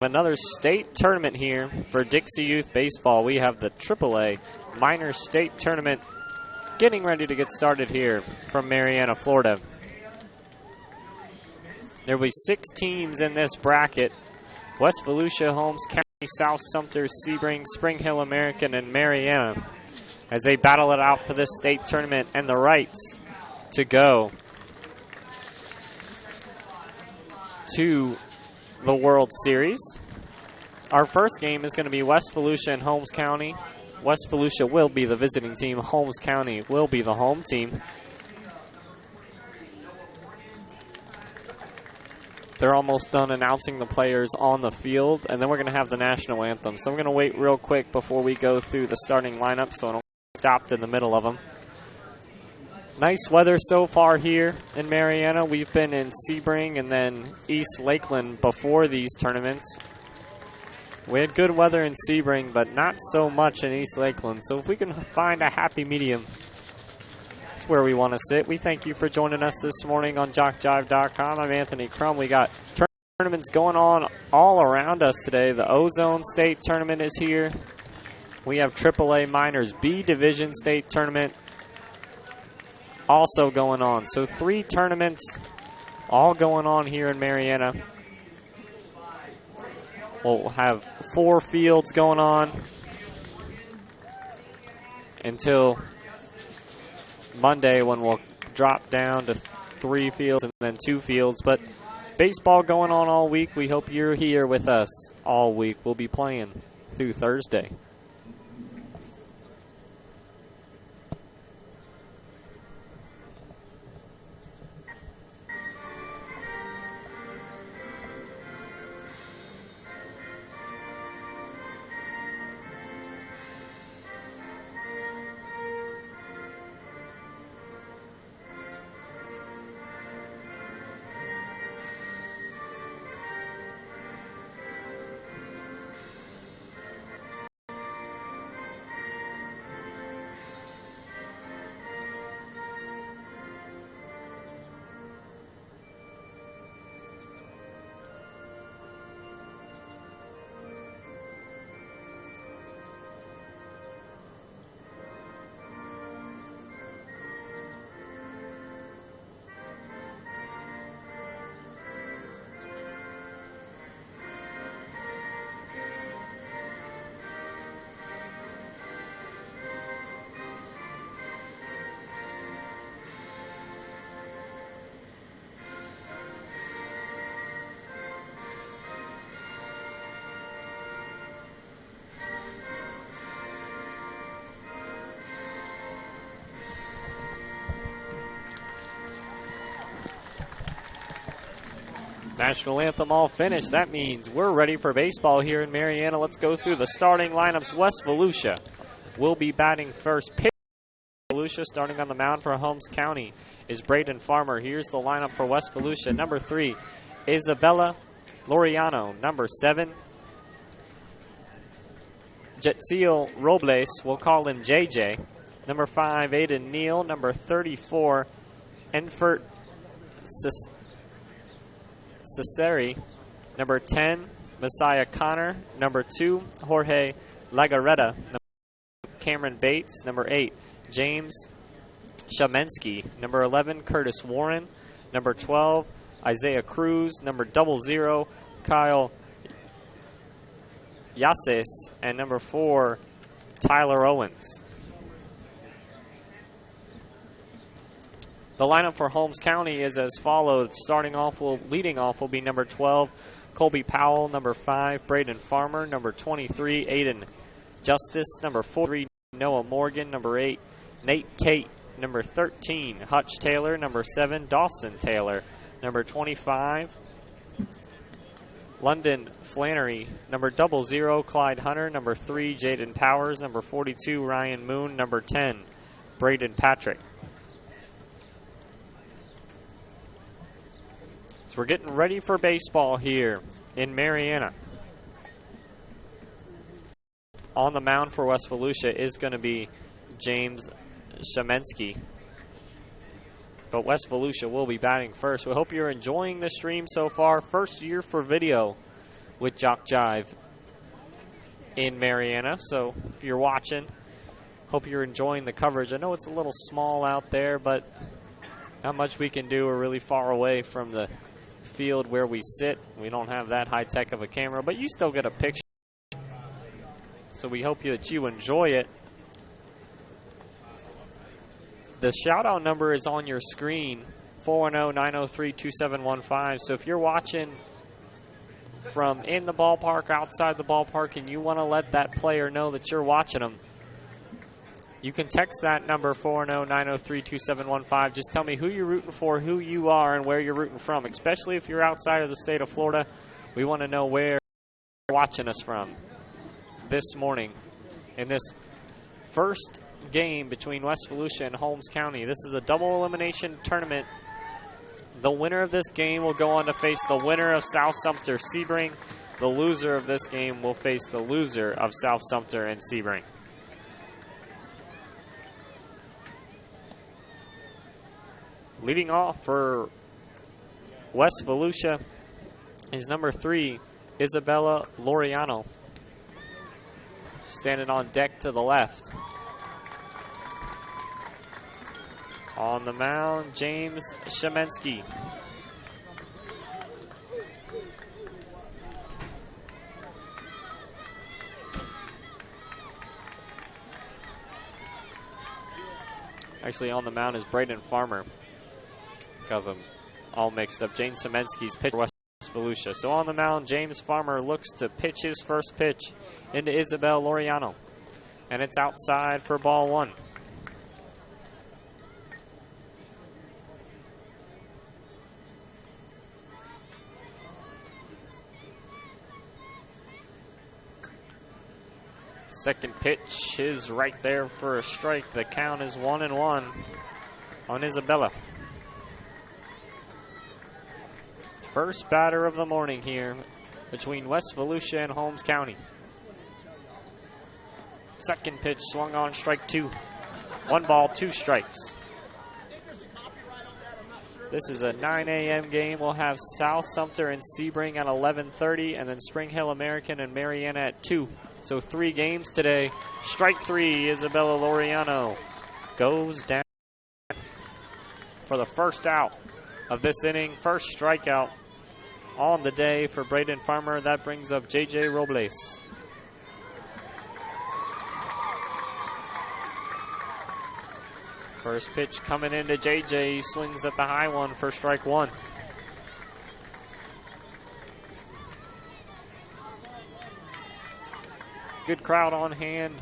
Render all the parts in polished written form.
Another state tournament here for Dixie Youth Baseball. We have the AAA Minor State Tournament getting ready to get started here from Marianna, Florida. There will be 6 teams in this bracket. West Volusia, Holmes County, South Sumter, Sebring, Spring Hill American, and Marianna as they battle it out for this state tournament and the rights to go to the World Series. Our first game is going to be West Volusia and Holmes County. West Volusia will be the visiting team. Holmes County will be the home team. They're almost done announcing the players on the field, and then we're going to have the national anthem. So I'm going to wait real quick before we go through the starting lineup so I don't get stopped in the middle of them. Nice weather so far here in Marianna. We've been in Sebring and then East Lakeland before these tournaments. We had good weather in Sebring, but not so much in East Lakeland. So if we can find a happy medium, that's where we want to sit. We thank you for joining us this morning on JockJive.com. I'm Anthony Crum. We got tournaments going on all around us today. The Ozone State Tournament is here. We have AAA Minors B Division State Tournament also going on. So 3 tournaments all going on here in Marianna. We'll have 4 fields going on until Monday when we'll drop down to 3 fields and then 2 fields. But baseball going on all week. We hope you're here with us all week. We'll be playing through Thursday. National anthem all finished. That means we're ready for baseball here in Marianna. Let's go through the starting lineups. West Volusia will be batting first. Volusia starting on the mound for Holmes County is Braden Farmer. Here's the lineup for West Volusia. Number 3, Isabella Loriano. Number 7, Jetziel Robles. We'll call him JJ. Number 5, Aiden Neal. Number 34, Enfert Cesari. Number 10, Messiah Connor. Number 2, Jorge Lagaretta. Cameron Bates. Number 8, James Shamensky. Number 11, Curtis Warren. Number 12, Isaiah Cruz. Number 00, Kyle Yasis. And number 4, Tyler Owens. The lineup for Holmes County is as follows. Leading off will be number 12, Colby Powell. Number 5, Braden Farmer. Number 23, Aiden Justice. Number 43, Noah Morgan. Number 8, Nate Tate. Number 13, Hutch Taylor. Number 7, Dawson Taylor. Number 25, London Flannery. Number 00, Clyde Hunter. Number 3, Jaden Powers. Number 42, Ryan Moon. Number 10, Braden Patrick. So we're getting ready for baseball here in Marianna. On the mound for West Volusia is going to be James Shamensky. But West Volusia will be batting first. We hope you're enjoying the stream so far. First year for video with JockJive in Mariana. So if you're watching, hope you're enjoying the coverage. I know it's a little small out there, but not much we can do. We're really far away from the field where we sit. We don't have that high-tech of a camera, but you still get a picture. So we hope that you enjoy it. The shout-out number is on your screen, 410-903-2715. So if you're watching from in the ballpark, outside the ballpark, and you want to let that player know that you're watching them, you can text that number, 410-903-2715. Just tell me who you're rooting for, who you are, and where you're rooting from, especially if you're outside of the state of Florida. We want to know where you're watching us from this morning in this first game between West Volusia and Holmes County. This is a double elimination tournament. The winner of this game will go on to face the winner of South Sumter Sebring. The loser of this game will face the loser of South Sumter and Sebring. Leading off for West Volusia is number 3, Isabella Loriano, standing on deck to the left. On the mound, James Shemensky. Actually, on the mound is Braden Farmer. Got them all mixed up. James Shemensky's pitch for West Volusia. So on the mound, James Farmer looks to pitch his first pitch into Isabel Loriano. And it's outside for ball 1. Second pitch is right there for a strike. The count is 1-1 on Isabella. First batter of the morning here between West Volusia and Holmes County. Second pitch swung on, strike 2. 1 ball, 2 strikes. This is a 9 a.m. game. We'll have South Sumter and Sebring at 11:30, and then Spring Hill American and Mariana at 2. So 3 games today. Strike 3, Isabella Loriano goes down for the first out of this inning. First strikeout on the day for Braden Farmer. That brings up J.J. Robles. First pitch coming into J.J. He swings at the high one for strike 1. Good crowd on hand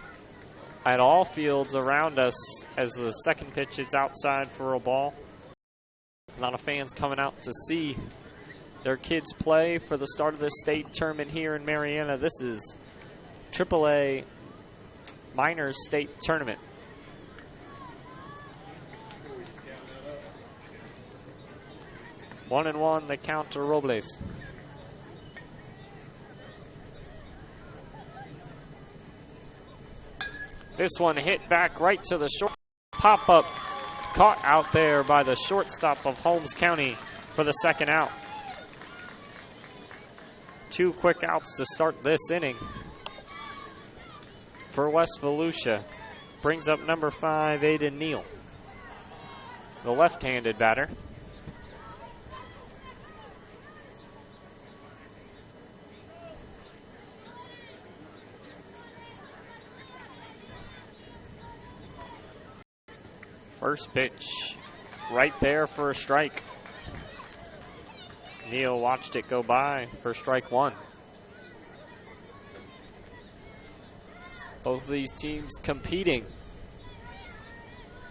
at all fields around us as the second pitch is outside for a ball. A lot of fans coming out to see their kids play for the start of this state tournament here in Mariana. This is AAA Minors State Tournament. One and one, the count to Robles. This one hit back right to the short. Pop-up caught out there by the shortstop of Holmes County for the second out. 2 quick outs to start this inning for West Volusia. Brings up number 5, Aiden Neal, the left-handed batter. First pitch right there for a strike. Neal watched it go by for strike 1. Both of these teams competing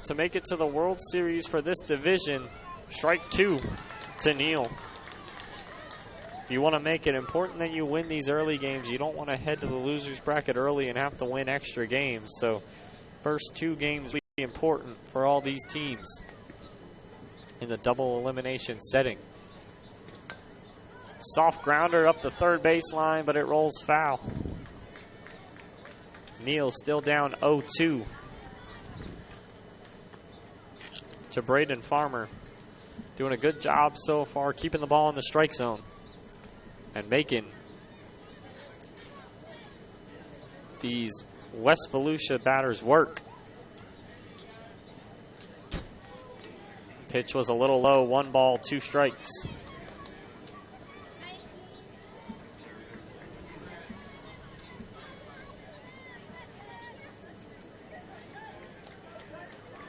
to make it to the World Series for this division. Strike 2 to Neal. If you want to make it important that you win these early games, you don't want to head to the loser's bracket early and have to win extra games. So first 2 games will be important for all these teams in the double elimination setting. Soft grounder up the third baseline, but it rolls foul. Neal still down 0-2 to Braden Farmer. Doing a good job so far keeping the ball in the strike zone and making these West Volusia batters work. Pitch was a little low, 1 ball, 2 strikes.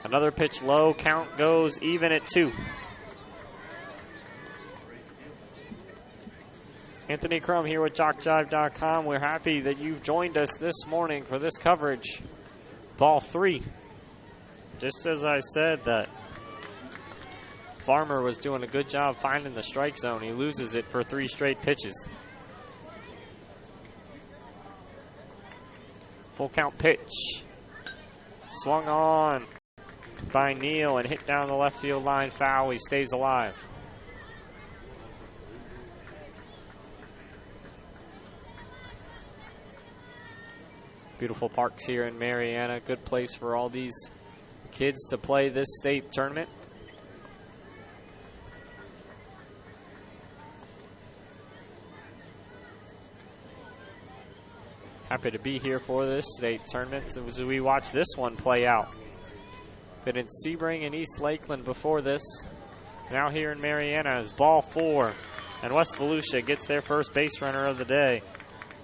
Another pitch low, count goes even at 2. Anthony Crum here with JockJive.com. We're happy that you've joined us this morning for this coverage. Ball 3. Just as I said that Farmer was doing a good job finding the strike zone, he loses it for 3 straight pitches. Full count pitch. Swung on by Neal and hit down the left field line, foul. He stays alive. Beautiful parks here in Marietta. Good place for all these kids to play this state tournament. Happy to be here for this state tournament as we watch this one play out. Been in Sebring and East Lakeland before this. Now here in Marietta is ball 4. And West Volusia gets their first base runner of the day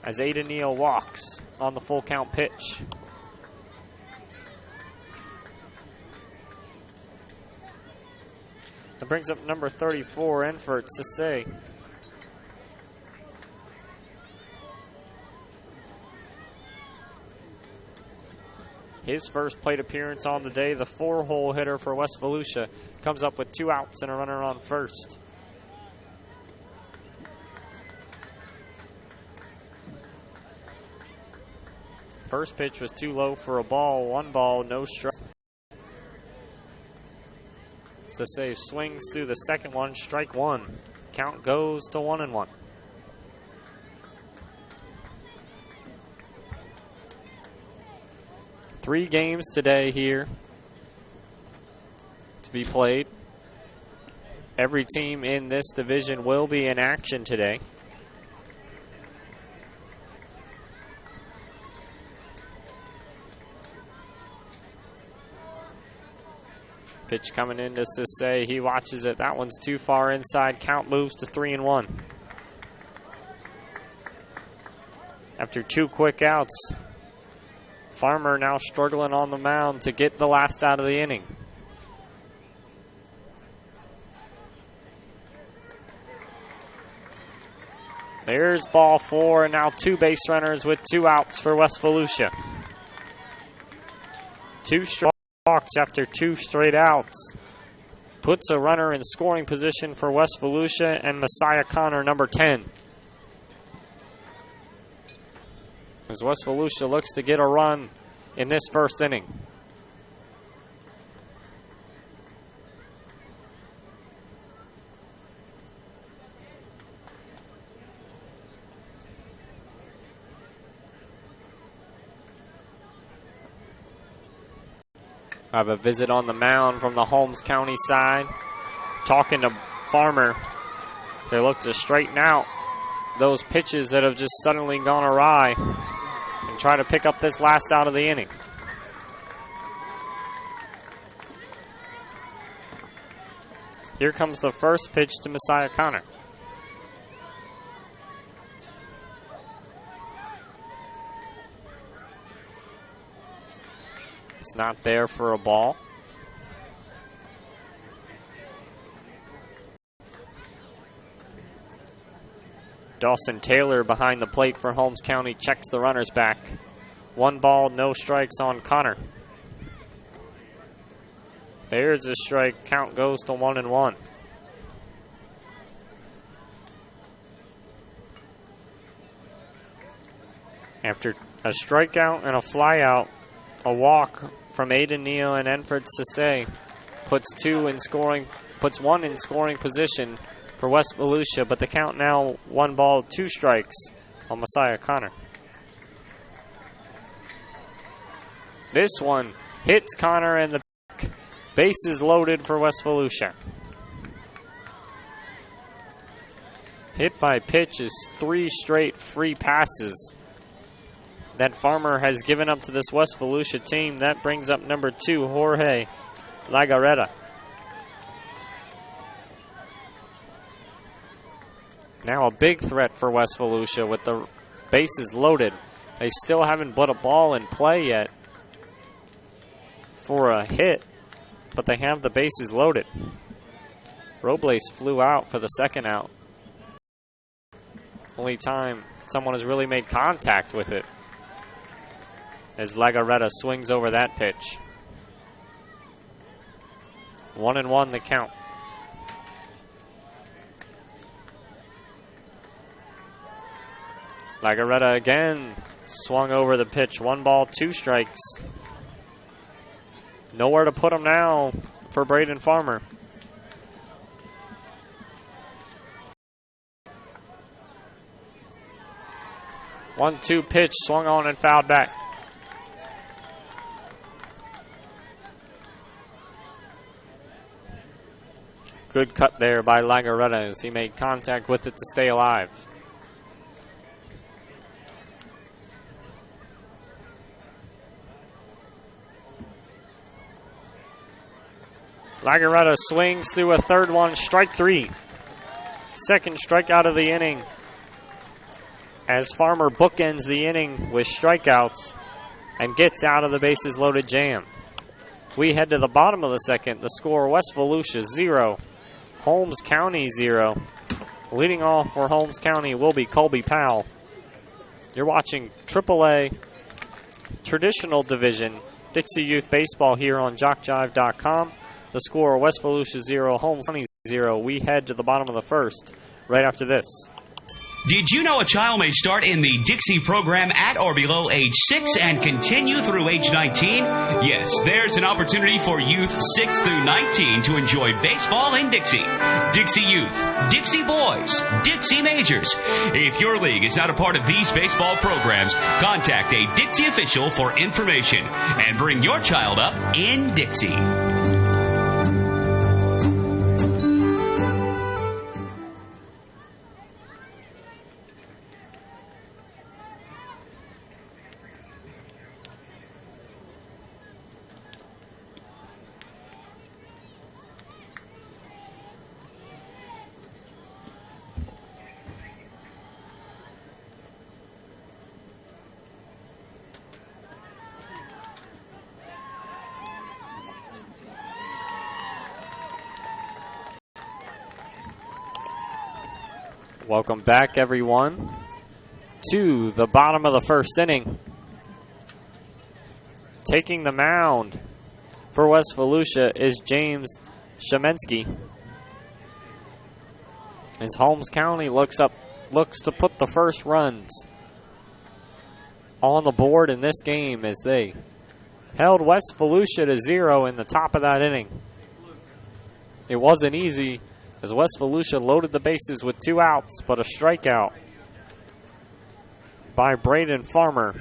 as Ada Neal walks on the full count pitch. That brings up number 34, Enfert Sisse. His first plate appearance on the day, the 4-hole hitter for West Volusia, comes up with 2 outs and a runner on first. First pitch was too low for a ball, 1 ball, no strike. Sisse swings through the second one, strike 1. Count goes to 1-1. Three games today here to be played. Every team in this division will be in action today. Pitch coming into Sisse. He watches it. That one's too far inside. Count moves to 3-1. After 2 quick outs, Farmer now struggling on the mound to get the last out of the inning. There's ball 4, and now 2 base runners with 2 outs for West Volusia. 2 straight walks after 2 straight outs. Puts a runner in scoring position for West Volusia and Messiah Connor, number 10. As West Volusia looks to get a run in this first inning. I have a visit on the mound from the Holmes County side. Talking to Farmer. They look to straighten out those pitches that have just suddenly gone awry and try to pick up this last out of the inning. Here comes the first pitch to Messiah Connor. It's not there for a ball. Dawson Taylor behind the plate for Holmes County checks the runners back. 1 ball, no strikes on Connor. There's a strike. Count goes to 1-1. After a strikeout and a flyout, a walk from Ada Neal and Enfert Sisse puts 1 in scoring position for West Volusia, but the count now 1 ball, 2 strikes on Messiah Connor. This one hits Connor in the back. Bases loaded for West Volusia. Hit by pitch is 3 straight free passes that Farmer has given up to this West Volusia team. That brings up number 2, Jorge Lagarreta. Now a big threat for West Volusia with the bases loaded. They still haven't put a ball in play yet for a hit, but they have the bases loaded. Robles flew out for the second out. Only time someone has really made contact with it as Lagarreta swings over that pitch. 1-1 the count. Lagarreta again swung over the pitch. 1 ball, 2 strikes. Nowhere to put him now for Braden Farmer. One-two pitch, swung on and fouled back. Good cut there by Lagarreta as he made contact with it to stay alive. Lagarreta swings through a third one, strike 3. Second strikeout of the inning as Farmer bookends the inning with strikeouts and gets out of the bases loaded jam. We head to the bottom of the second. The score, West Volusia 0, Holmes County 0. Leading off for Holmes County will be Colby Powell. You're watching AAA Traditional Division Dixie Youth Baseball here on JockJive.com. The score, West Volusia 0, Holmes County 0. We head to the bottom of the first right after this. Did you know a child may start in the Dixie program at or below age 6 and continue through age 19? Yes, there's an opportunity for youth 6 through 19 to enjoy baseball in Dixie. Dixie Youth, Dixie Boys, Dixie Majors. If your league is not a part of these baseball programs, contact a Dixie official for information and bring your child up in Dixie. Welcome back, everyone, to the bottom of the first inning. Taking the mound for West Volusia is James Shemensky. As Holmes County looks to put the first runs on the board in this game as they held West Volusia to 0 in the top of that inning. It wasn't easy, as West Volusia loaded the bases with 2 outs, but a strikeout by Braden Farmer.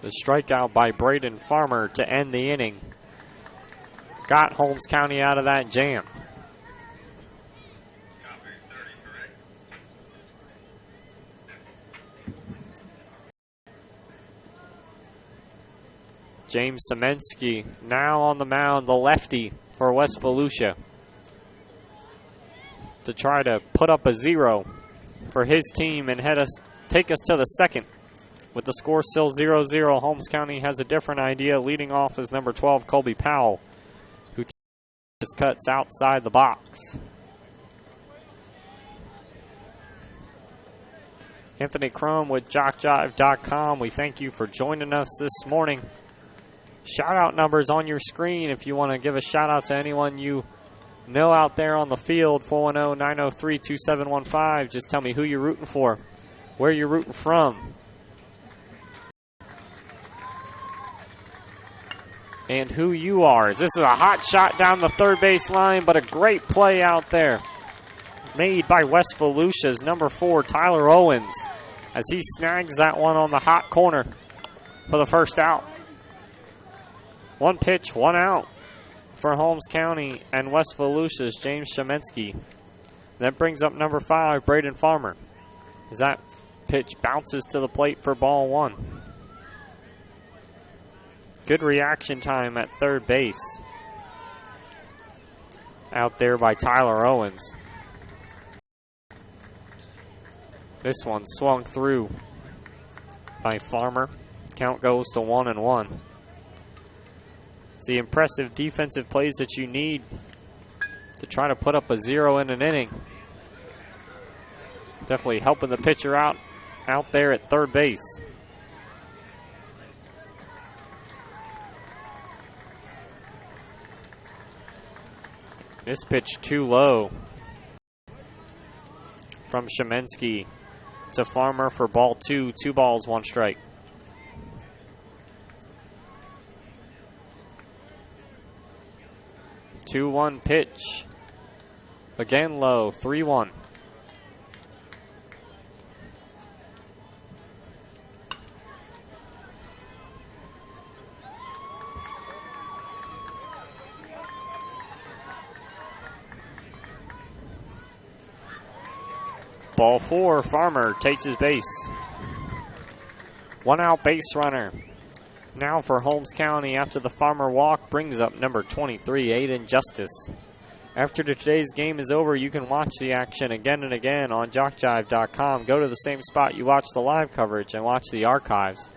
The strikeout by Braden Farmer to end the inning got Holmes County out of that jam. James Semensky now on the mound, the lefty for West Volusia, to try to put up a 0 for his team and take us to the second. With the score still 0-0, Holmes County has a different idea. Leading off is number 12, Colby Powell, who just cuts outside the box. Anthony Crum with JockJive.com. We thank you for joining us this morning. Shout-out numbers on your screen if you want to give a shout-out to anyone you know out there on the field. 410-903-2715. Just tell me who you're rooting for, where you're rooting from, and who you are. This is a hot shot down the third base line, but a great play out there made by West Volusia's number 4, Tyler Owens, as he snags that one on the hot corner for the first out. 1 pitch, 1 out for Holmes County and West Volusia's James Shemensky. That brings up number 5, Braden Farmer, as that pitch bounces to the plate for ball 1. Good reaction time at third base out there by Tyler Owens. This one swung through by Farmer. Count goes to 1-1. It's the impressive defensive plays that you need to try to put up a 0 in an inning. Definitely helping the pitcher out there at third base. This pitch too low from Shemensky to Farmer for ball 2. 2 balls, 1 strike. Two-one pitch. Again low, 3-1. Ball 4, Farmer takes his base. 1 out base runner. Now for Holmes County after the Farmer walk brings up number 23, Aiden Justice. After today's game is over, you can watch the action again and again on JockJive.com. Go to the same spot you watch the live coverage and watch the archives.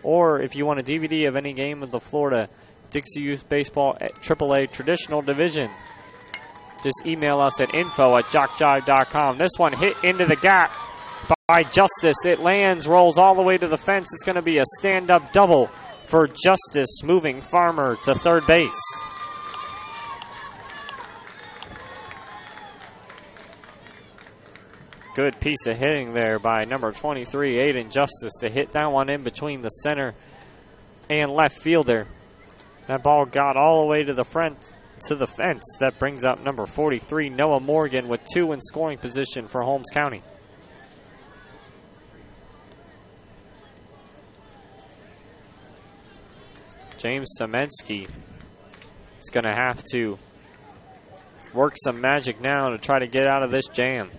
Or if you want a DVD of any game of the Florida Dixie Youth Baseball AAA Traditional Division, just email us at info@jockjive.com. This one hit into the gap by Justice. It lands, rolls all the way to the fence. It's going to be a stand-up double for Justice, moving Farmer to third base. Good piece of hitting there by number 23, Aiden Justice, to hit that one in between the center and left fielder. That ball got all the way to the front, to the fence. That brings up number 43, Noah Morgan, with 2 in scoring position for Holmes County. James Semensky is going to have to work some magic now to try to get out of this jam.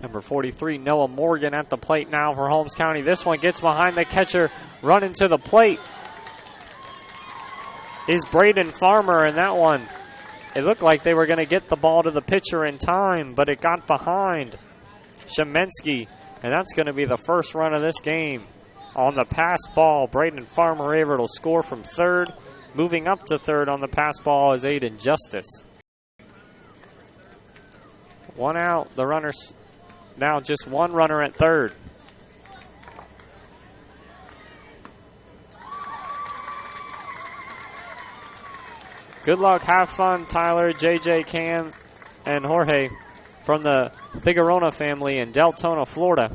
Number 43, Noah Morgan at the plate now for Holmes County. This one gets behind the catcher, running to the plate is Braden Farmer, and that one, it looked like they were going to get the ball to the pitcher in time, but it got behind Shemensky, and that's going to be the first run of this game. On the pass ball, Braden Farmer able to score from third. Moving up to third on the pass ball is Aiden Justice. 1 out, the runners. Now just 1 runner at third. Good luck, have fun, Tyler, JJ, Cam, and Jorge from the Figuerona family in Deltona, Florida.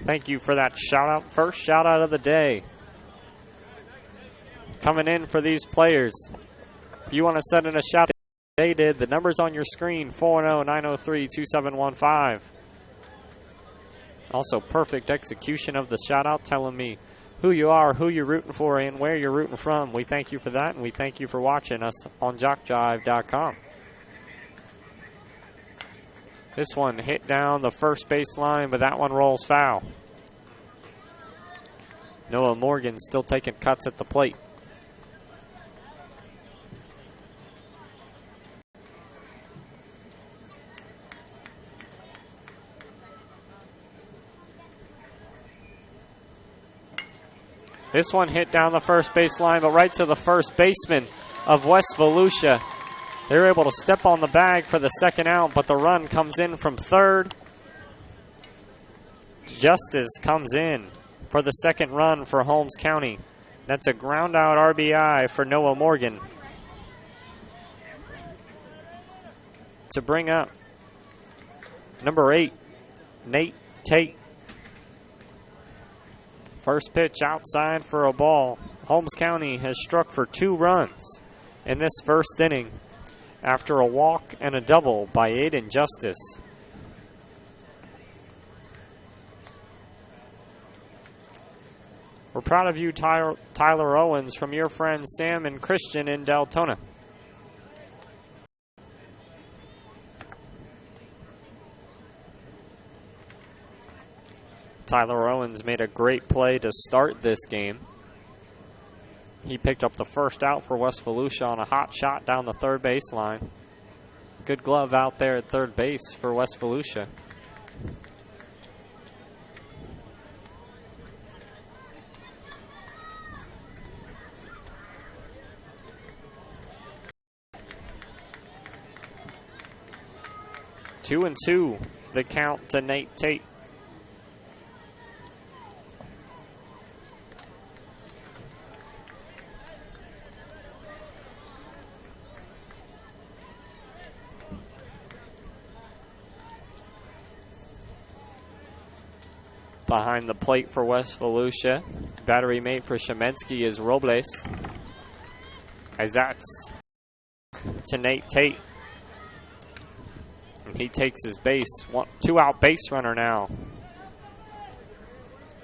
Thank you for that shout out. First shout out of the day coming in for these players. If you want to send in a shout out, they did. The number's on your screen, 410-903-2715. Also, perfect execution of the shout-out, telling me who you are, who you're rooting for, and where you're rooting from. We thank you for that, and we thank you for watching us on JockJive.com. This one hit down the first base line, but that one rolls foul. Noah Morgan still taking cuts at the plate. This one hit down the first base line, but right to the first baseman of West Volusia. They're able to step on the bag for the second out, but the run comes in from third. Justice comes in for the second run for Holmes County. That's a ground out RBI for Noah Morgan to bring up number 8, Nate Tate. First pitch outside for a ball. Holmes County has struck for 2 runs in this first inning after a walk and a double by Aiden Justice. We're proud of you, Tyler Owens, from your friends Sam and Christian in Deltona. Tyler Owens made a great play to start this game. He picked up the first out for West Volusia on a hot shot down the third baseline. Good glove out there at third base for West Volusia. Two and two, the count to Nate Tate. Behind the plate for West Volusia, battery mate for Shemensky is Robles. As that's to Nate Tate. And he takes his base. 2-out base runner now.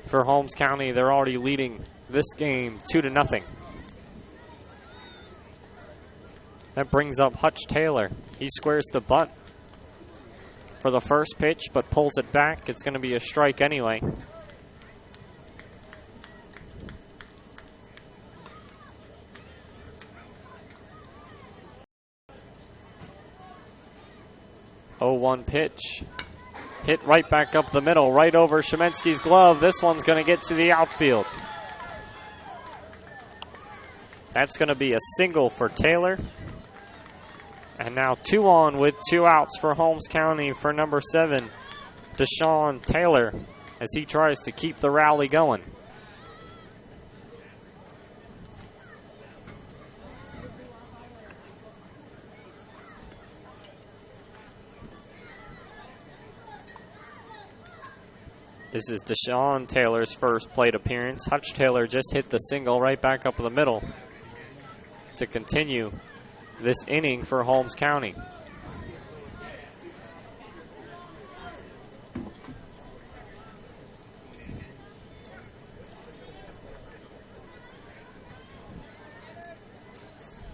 For Holmes County, they're already leading this game 2-0. That brings up Hutch Taylor. He squares the bunt for the first pitch, but pulls it back. It's going to be a strike anyway. Oh, 1 pitch. Hit right back up the middle, right over Shemensky's glove. This one's going to get to the outfield. That's going to be a single for Taylor. And now 2 on with 2 outs for Holmes County for number 7, Deshaun Taylor, as he tries to keep the rally going. This is Deshaun Taylor's first plate appearance. Hutch Taylor just hit the single right back up the middle to continue this inning for Holmes County.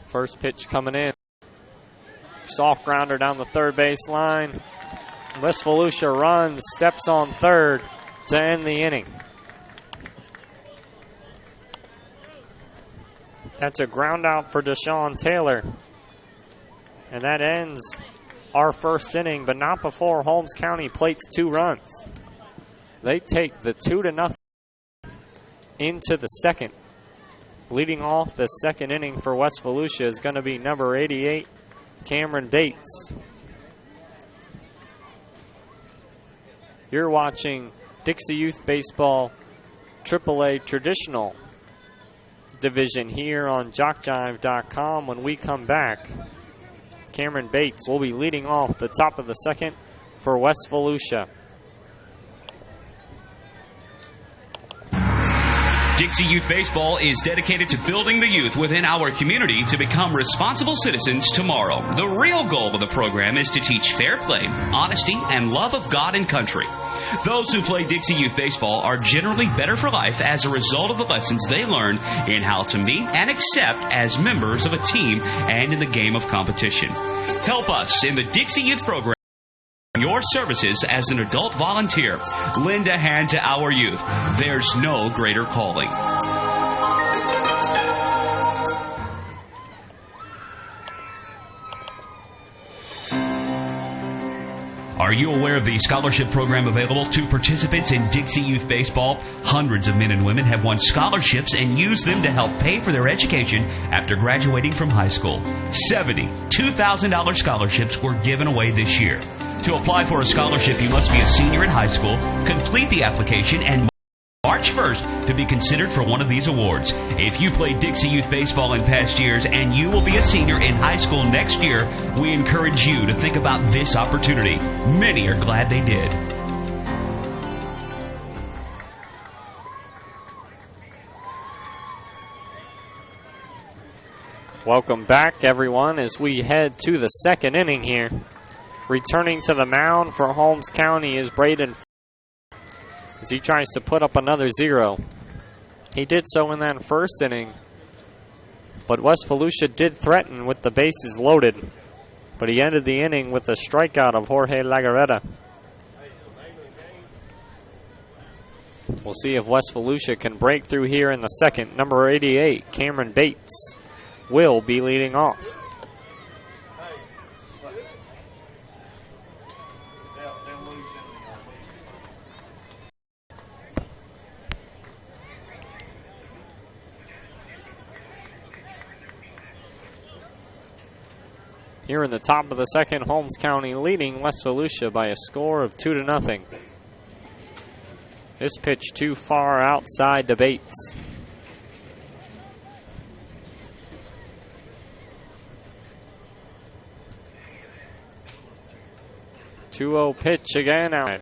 First pitch coming in. Soft grounder down the third base line. West Volusia runs, steps on third to end the inning. That's a ground out for Deshaun Taylor. And that ends our first inning, but not before Holmes County plates 2 runs. They take the 2-0 into the second. Leading off the second inning for West Volusia is going to be number 88, Cameron Bates. You're watching Dixie Youth Baseball AAA Traditional Division here on JockJive.com. When we come back, Cameron Bates will be leading off the top of the second for West Volusia. Dixie Youth Baseball is dedicated to building the youth within our community to become responsible citizens tomorrow. The real goal of the program is to teach fair play, honesty, and love of God and country. Those who play Dixie Youth Baseball are generally better for life as a result of the lessons they learn in how to meet and accept as members of a team and in the game of competition. Help us in the Dixie Youth program. Your services as an adult volunteer. Lend a hand to our youth. There's no greater calling. Are you aware of the scholarship program available to participants in Dixie Youth Baseball? Hundreds of men and women have won scholarships and used them to help pay for their education after graduating from high school. 70 $2,000 scholarships were given away this year. To apply for a scholarship, you must be a senior in high school, complete the application, and March 1st to be considered for one of these awards. If you played Dixie Youth Baseball in past years and you will be a senior in high school next year, we encourage you to think about this opportunity. Many are glad they did. Welcome back, everyone, as we head to the second inning here. Returning to the mound for Holmes County is Braden as he tries to put up another 0. He did so in that first inning, but West Volusia did threaten with the bases loaded, but he ended the inning with a strikeout of Jorge Lagarreta. We'll see if West Volusia can break through here in the second. Number 88, Cameron Bates, will be leading off. Here in the top of the second, Holmes County leading West Volusia by a score of 2-0. This pitch too far outside to Bates. 2-0 pitch again out.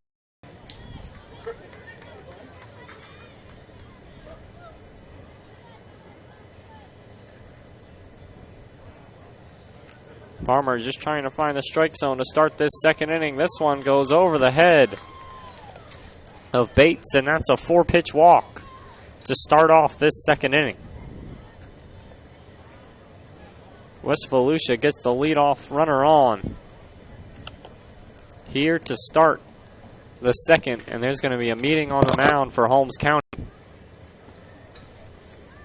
Farmer just trying to find the strike zone to start this second inning. This one goes over the head of Bates, and that's a 4-pitch walk to start off this second inning. West Volusia gets the leadoff runner on here to start the second, and there's going to be a meeting on the mound for Holmes County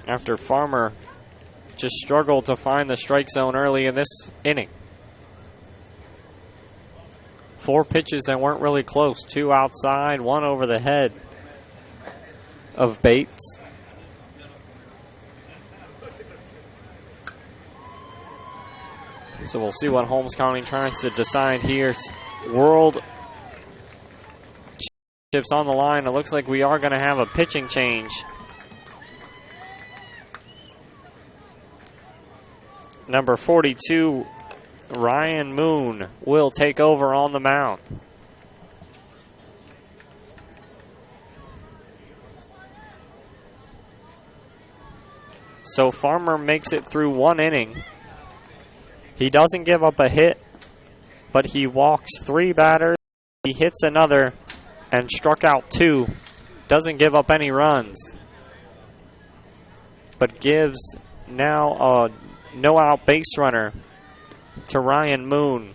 after Farmer just struggled to find the strike zone early in this inning. 4 pitches that weren't really close. 2 outside, 1 over the head of Bates. So we'll see what Holmes County tries to decide here. World Championships on the line. It looks like we are going to have a pitching change. Number 42, Ryan Moon, will take over on the mound. So Farmer makes it through 1 inning. He doesn't give up a hit, but he walks 3 batters. He hits another and struck out 2. Doesn't give up any runs, but gives now a no-out base runner to Ryan Moon.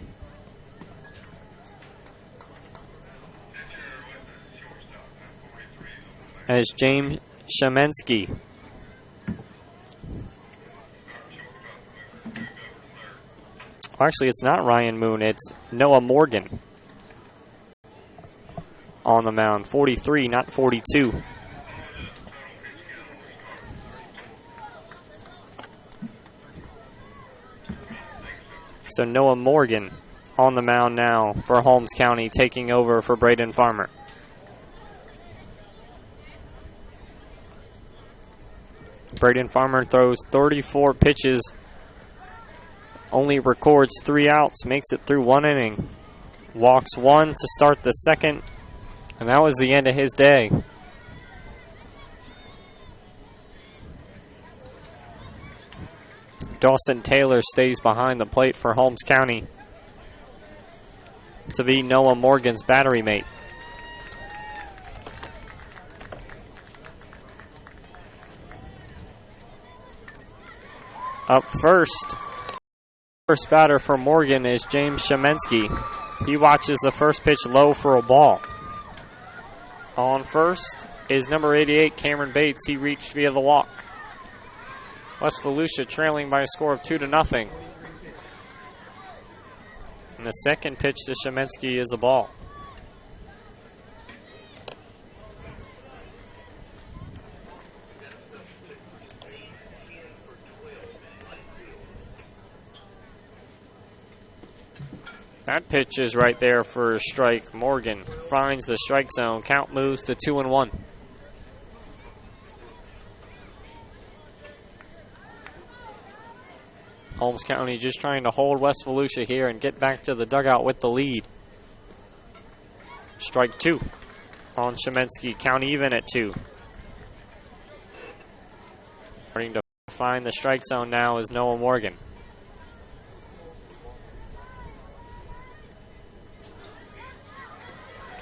As James Shemensky actually, it's not Ryan Moon, it's Noah Morgan on the mound. 43, not 42. So Noah Morgan on the mound now for Holmes County, taking over for Braden Farmer. Braden Farmer throws 34 pitches, only records 3 outs, makes it through 1 inning. Walks 1 to start the second, and that was the end of his day. Dawson Taylor stays behind the plate for Holmes County to be Noah Morgan's battery mate. Up first batter for Morgan is James Shemensky. He watches the first pitch low for a ball. On first is number 88, Cameron Bates. He reached via the walk. West Volusia trailing by a score of 2-0. And the second pitch to Shemensky is a ball. That pitch is right there for a strike. Morgan finds the strike zone. Count moves to 2-1. Holmes County just trying to hold West Volusia here and get back to the dugout with the lead. Strike 2 on Shemensky. Count even at 2. According to find the strike zone now is Noah Morgan.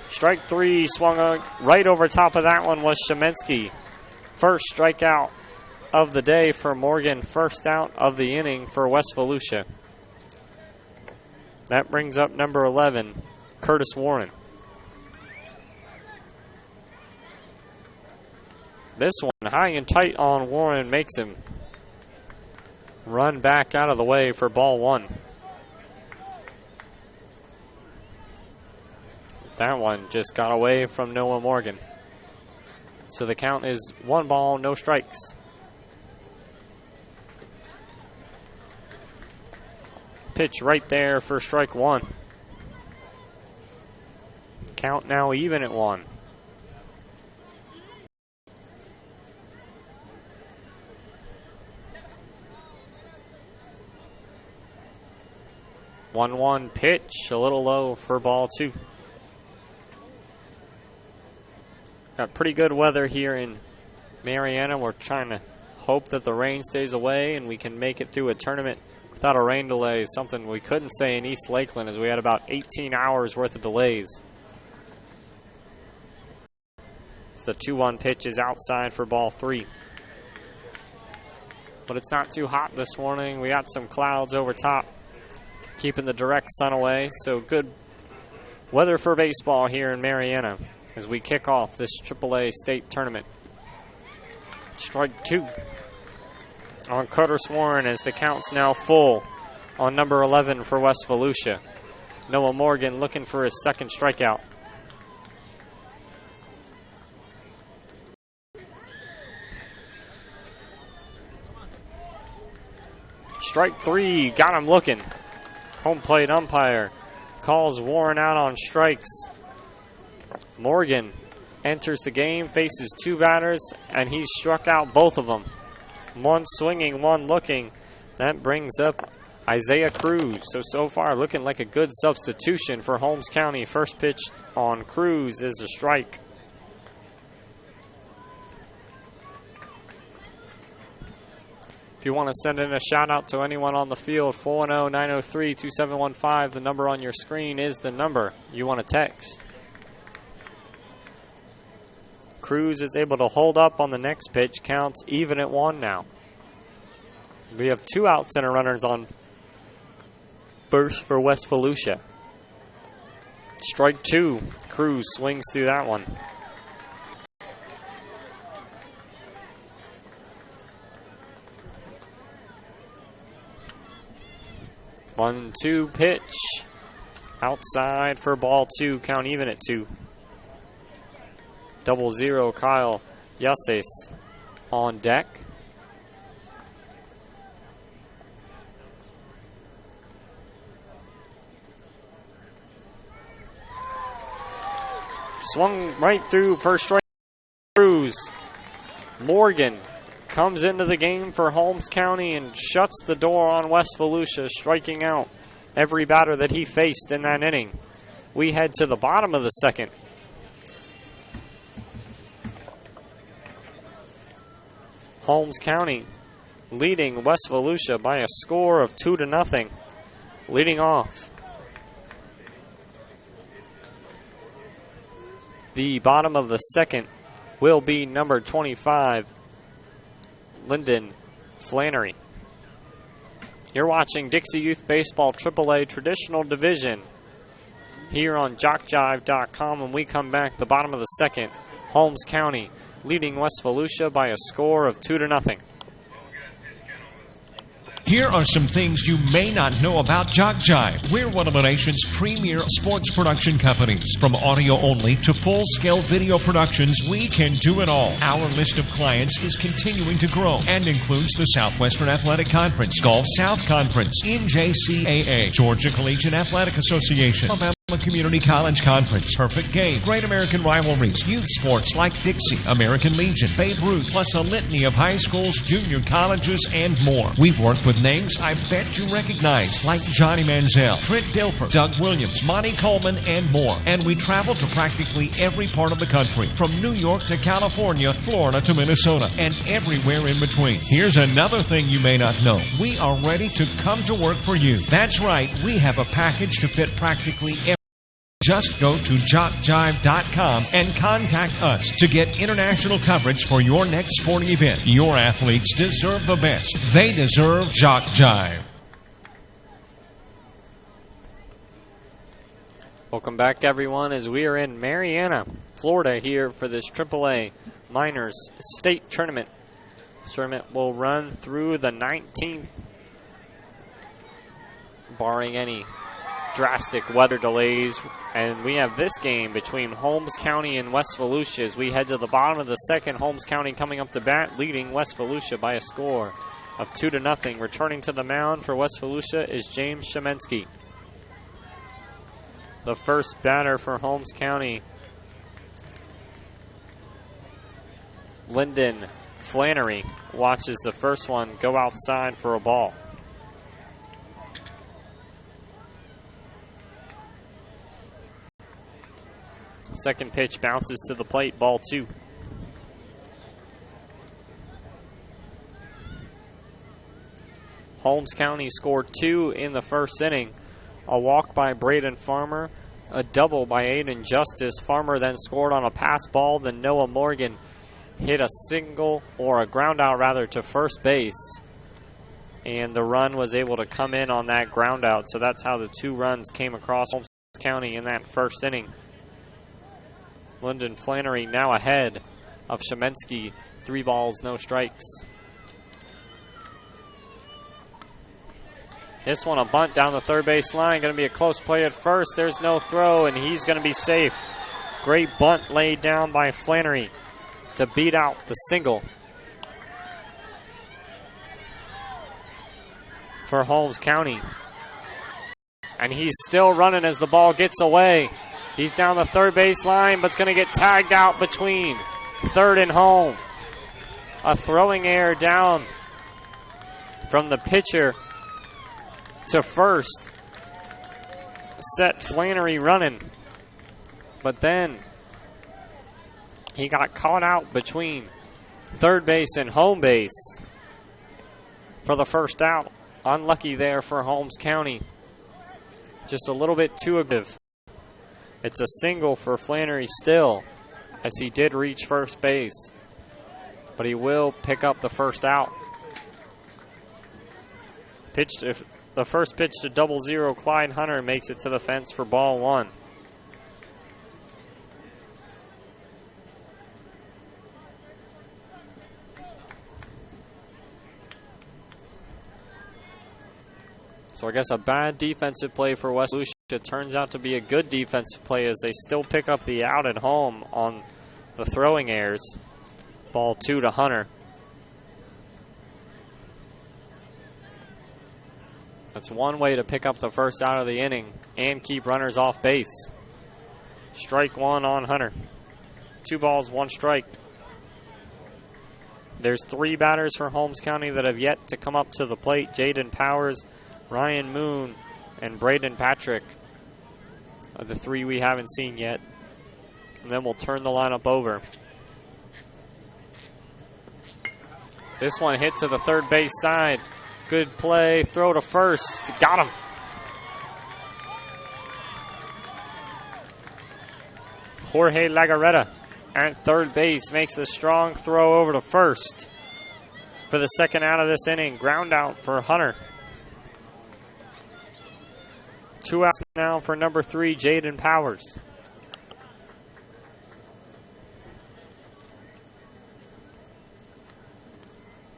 Strike 3, swung right over top of that one was Shemensky. First strikeout of the day for Morgan, first out of the inning for West Volusia. That brings up number 11, Curtis Warren. This one, high and tight on Warren, makes him run back out of the way for ball 1. That one just got away from Noah Morgan. So the count is 1 ball, no strikes. Pitch right there for strike 1. Count now even at 1. One pitch, a little low for ball 2. Got pretty good weather here in Marietta. We're trying to hope that the rain stays away and we can make it through a tournament without a rain delay. Something we couldn't say in East Lakeland, as we had about 18 hours worth of delays. So the 2-1 pitch is outside for ball 3. But it's not too hot this morning. We got some clouds over top, keeping the direct sun away. So good weather for baseball here in Marietta as we kick off this AAA state tournament. Strike 2 on Curtis Warren as the count's now full on number 11 for West Volusia. Noah Morgan looking for his second strikeout. Strike 3, got him looking. Home plate umpire calls Warren out on strikes. Morgan enters the game, faces 2 batters, and he's struck out both of them. 1 swinging, 1 looking. That brings up Isaiah Cruz. So far looking like a good substitution for Holmes County. First pitch on Cruz is a strike. If you want to send in a shout out to anyone on the field, 410-903-2715. The number on your screen is the number you want to text. Cruz is able to hold up on the next pitch. Counts even at 1 now. We have 2 outs and runners on first for West Volusia. Strike 2. Cruz swings through that one. 1-2 pitch. Outside for ball 2. Count even at 2. 0-0 Kyle Yases on deck. Swung right through first strike. Cruz. Morgan comes into the game for Holmes County and shuts the door on West Volusia, striking out every batter that he faced in that inning. We head to the bottom of the second. Holmes County leading West Volusia by a score of 2-0. Leading off the bottom of the second will be number 25, Lyndon Flannery. You're watching Dixie Youth Baseball AAA Traditional Division here on JockJive.com. When we come back, the bottom of the second, Holmes County leading West Volusia by a score of 2-0. Here are some things you may not know about JockJive. We're one of the nation's premier sports production companies. From audio only to full-scale video productions, we can do it all. Our list of clients is continuing to grow and includes the Southwestern Athletic Conference, Gulf South Conference, NJCAA, Georgia Collegiate Athletic Association, Community College Conference, perfect game, great American rivalries, youth sports like Dixie, American Legion, Babe Ruth, plus a litany of high schools, junior colleges, and more. We've worked with names I bet you recognize, like Johnny Manziel, Trent Dilfer, Doug Williams, Monty Coleman, and more. And we travel to practically every part of the country, from New York to California, Florida to Minnesota, and everywhere in between. Here's another thing you may not know. We are ready to come to work for you. That's right, we have a package to fit practically every. Just go to JockJive.com and contact us to get international coverage for your next sporting event. Your athletes deserve the best. They deserve JockJive. Welcome back, everyone, as we are in Marianna, Florida here for this AAA Minors State Tournament. This tournament will run through the 19th, barring any drastic weather delays, and we have this game between Holmes County and West Volusia as we head to the bottom of the second. Holmes County coming up to bat, leading West Volusia by a score of 2-0. Returning to the mound for West Volusia is James Shemensky. The first batter for Holmes County, Lyndon Flannery, watches the first one go outside for a ball. Second pitch bounces to the plate, ball 2. Holmes County scored 2 in the first inning. A walk by Braden Farmer, a double by Aiden Justice. Farmer then scored on a pass ball, then Noah Morgan hit a single, or a ground out rather, to first base. And the run was able to come in on that ground out. So that's how the 2 runs came across Holmes County in that first inning. Lyndon Flannery now ahead of Shemensky. 3 balls, no strikes. This one a bunt down the third base line. Going to be a close play at first. There's no throw, and he's going to be safe. Great bunt laid down by Flannery to beat out the single for Holmes County. And he's still running as the ball gets away. He's down the third base line, but it's going to get tagged out between third and home. A throwing error down from the pitcher to first set Flannery running. But then he got caught out between third base and home base for the first out. Unlucky there for Holmes County. Just a little bit too aggressive. It's a single for Flannery still, as he did reach first base. But he will pick up the first out. The first pitch to 0-0, Clyde Hunter makes it to the fence for ball 1. So I guess a bad defensive play for West Volusia turns out to be a good defensive play as they still pick up the out at home on the throwing errors. Ball 2 to Hunter. That's one way to pick up the first out of the inning and keep runners off base. Strike 1 on Hunter. 2 balls, 1 strike. There's 3 batters for Holmes County that have yet to come up to the plate. Jaden Powers, Ryan Moon, and Braden Patrick are the 3 we haven't seen yet. And then we'll turn the lineup over. This one hit to the third base side. Good play, throw to first. Got him. Jorge Lagarreta at third base makes the strong throw over to first for the second out of this inning. Ground out for Hunter. 2 outs now for number 3, Jaden Powers.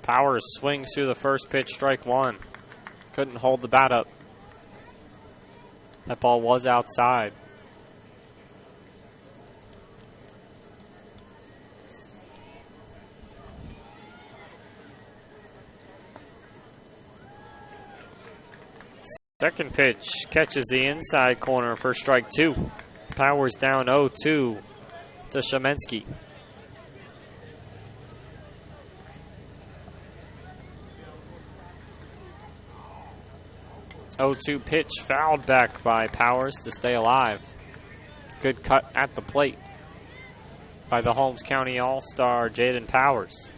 Powers swings through the first pitch, strike 1. Couldn't hold the bat up. That ball was outside. Second pitch catches the inside corner for strike 2. Powers down 0-2 to Shemensky. 0-2 pitch fouled back by Powers to stay alive. Good cut at the plate by the Holmes County All-Star Jaden Powers.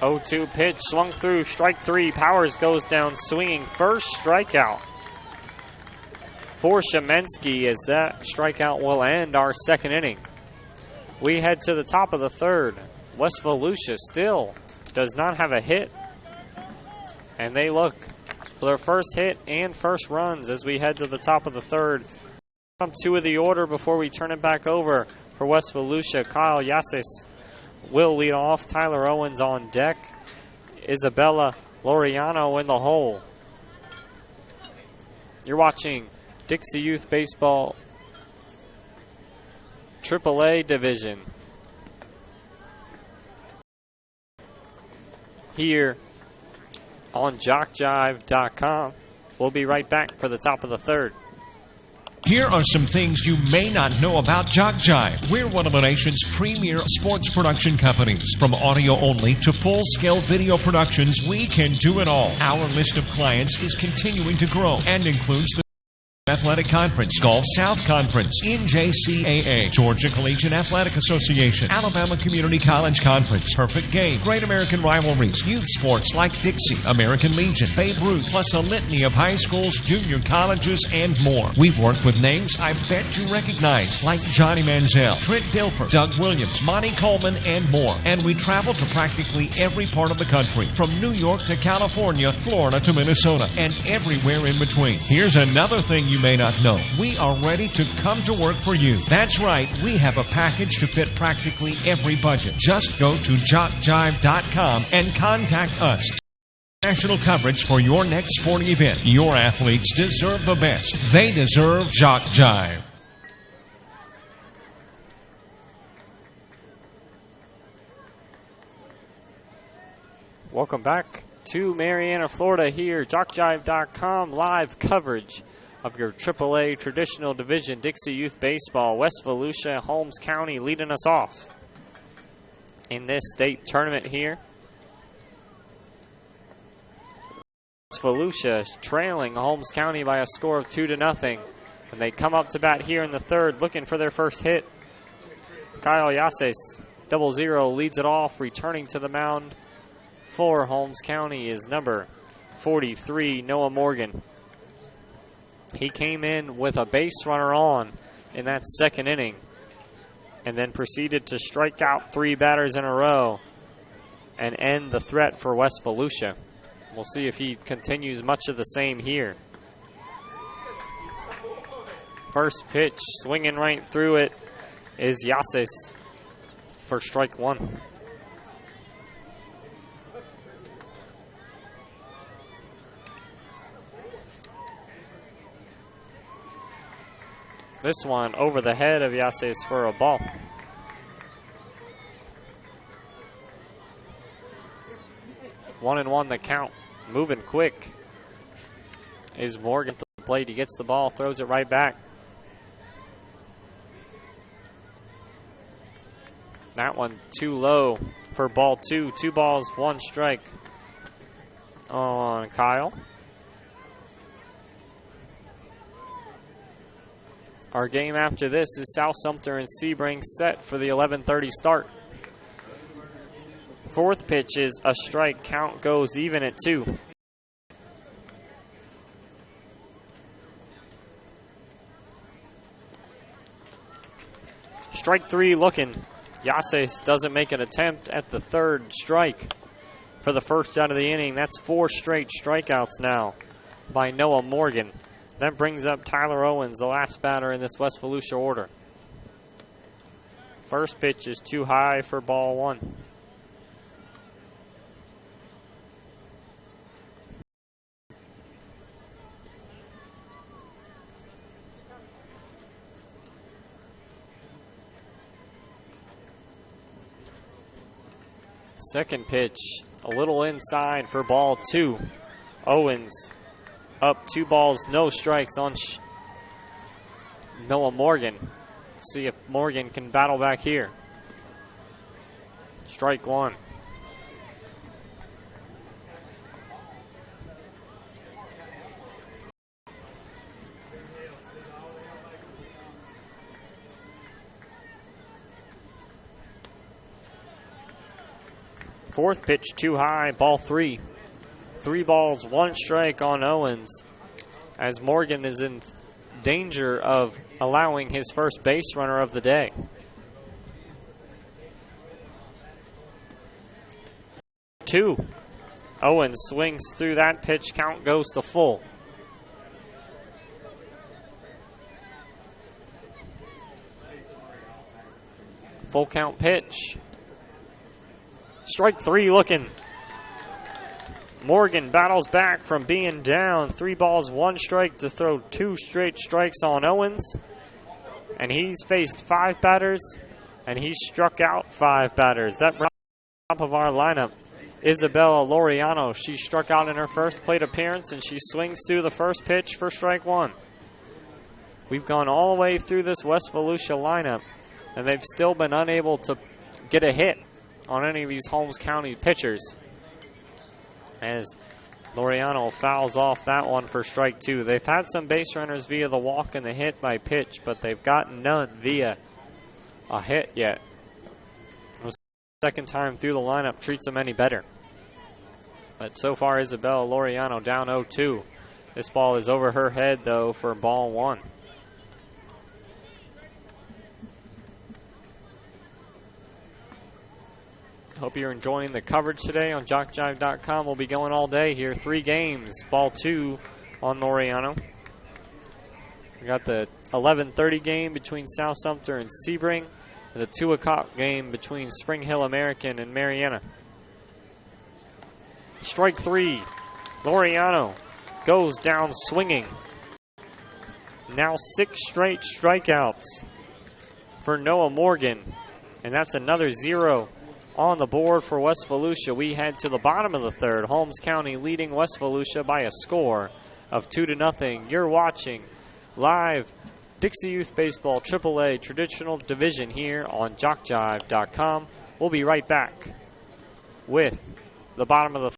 (0-2) pitch swung through, strike 3. Powers goes down swinging. First strikeout for Shemensky, as that strikeout will end our second inning. We head to the top of the third. West Volusia still does not have a hit, and they look for their first hit and first runs as we head to the top of the third. 2 of the order before we turn it back over for West Volusia. Kyle Yasis will lead off. Tyler Owens on deck. Isabella Loriano in the hole. You're watching Dixie Youth Baseball AAA Division here on JockJive.com. We'll be right back for the top of the third. Here are some things you may not know about JockJive. We're one of the nation's premier sports production companies. From audio only to full-scale video productions, we can do it all. Our list of clients is continuing to grow and includes the Athletic Conference, Gulf South Conference, NJCAA, Georgia Collegiate Athletic Association, Alabama Community College Conference, Perfect Game, Great American Rivalries, youth sports like Dixie, American Legion, Babe Ruth, plus a litany of high schools, junior colleges, and more. We've worked with names I bet you recognize, like Johnny Manziel, Trent Dilfer, Doug Williams, Monty Coleman, and more. And we travel to practically every part of the country, from New York to California, Florida to Minnesota, and everywhere in between. Here's another thing you may not know. We are ready to come to work for you. That's right. We have a package to fit practically every budget. Just go to JockJive.com and contact us. National coverage for your next sporting event. Your athletes deserve the best. They deserve JockJive. Welcome back to Marianna, Florida here. JockJive.com live coverage of your AAA traditional division, Dixie Youth Baseball. West Volusia, Holmes County leading us off in this state tournament here. West Volusia is trailing Holmes County by a score of 2-0. And they come up to bat here in the third, looking for their first hit. Kyle Yases, 0-0, leads it off. Returning to the mound for Holmes County is number 43, Noah Morgan. He came in with a base runner on in that second inning and then proceeded to strike out 3 batters in a row and end the threat for West Volusia. We'll see if he continues much of the same here. First pitch, swinging right through it, is Yasis for strike 1. This one over the head of Yases for a ball. One and one the count. Moving quick is Morgan to the plate. He gets the ball, throws it right back. That one too low for ball 2. 2 balls, 1 strike on Kyle. Our game after this is South Sumter and Sebring set for the 11:30 start. Fourth pitch is a strike. Count goes even at 2. Strike 3 looking. Yases doesn't make an attempt at the third strike for the first out of the inning. That's 4 straight strikeouts now by Noah Morgan. That brings up Tyler Owens, the last batter in this West Volusia order. First pitch is too high for ball 1. Second pitch, a little inside for ball 2. Owens up 2 balls, no strikes on Noah Morgan. See if Morgan can battle back here. Strike 1. Fourth pitch too high, ball 3. 3 balls, 1 strike on Owens, as Morgan is in danger of allowing his first base runner of the day. Two. Owens swings through that pitch, count goes to full. Full count pitch. Strike 3 looking. Morgan battles back from being down. 3 balls, 1 strike to throw 2 straight strikes on Owens. And he's faced 5 batters, and he's struck out 5 batters. That brings up top of our lineup, Isabella Laureano. She struck out in her first plate appearance, and she swings through the first pitch for strike 1. We've gone all the way through this West Volusia lineup, and they've still been unable to get a hit on any of these Holmes County pitchers, as Laureano fouls off that one for strike 2. They've had some base runners via the walk and the hit by pitch, but they've gotten none via a hit yet. The second time through the lineup treats them any better. But so far, Isabella Laureano down 0-2. This ball is over her head, though, for ball 1. Hope you're enjoying the coverage today on JockJive.com. We'll be going all day here. 3 games. Ball 2 on Laureano. We got the 11:30 game between South Sumter and Sebring, and the 2 o'clock game between Spring Hill American and Mariana. Strike 3. Laureano goes down swinging. Now 6 straight strikeouts for Noah Morgan, and that's another 0 on the board for West Volusia. We head to the bottom of the 3rd. Holmes County leading West Volusia by a score of 2-0. You're watching live Dixie Youth Baseball AAA Traditional Division here on JockJive.com. We'll be right back with the bottom of the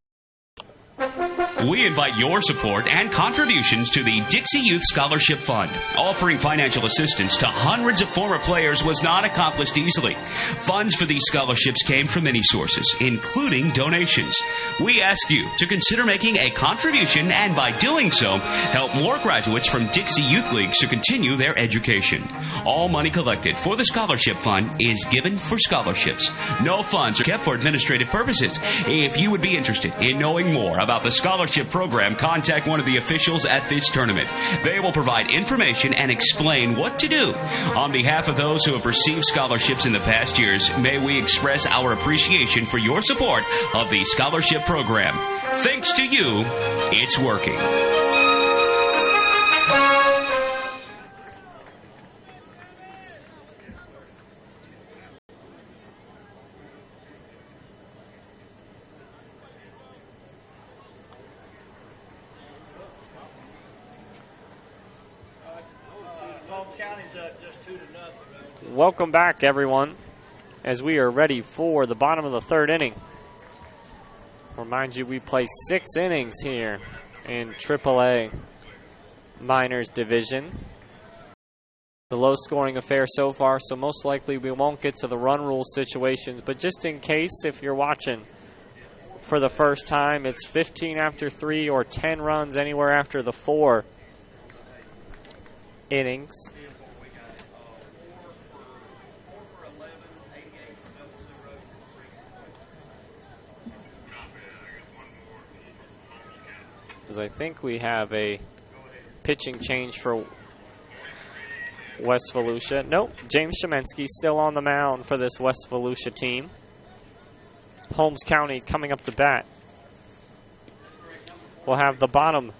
We invite your support and contributions to the Dixie Youth Scholarship Fund. Offering financial assistance to hundreds of former players was not accomplished easily. Funds for these scholarships came from many sources, including donations. We ask you to consider making a contribution and, by doing so, help more graduates from Dixie Youth Leagues to continue their education. All money collected for the Scholarship Fund is given for scholarships. No funds are kept for administrative purposes. If you would be interested in knowing more about the scholarship program, contact one of the officials at this tournament. They will provide information and explain what to do. On behalf of those who have received scholarships in the past years, may we express our appreciation for your support of the scholarship program. Thanks to you, it's working. Welcome back, everyone, as we are ready for the bottom of the 3rd inning. Remind you, we play 6 innings here in AAA Minors Division. The low-scoring affair so far, so most likely we won't get to the run rule situations. But just in case, if you're watching for the first time, it's 15 after 3 or 10 runs anywhere after the 4 innings. As I think we have a pitching change for West Volusia. Nope, James Shemensky still on the mound for this West Volusia team. Holmes County coming up to bat. We'll have the bottom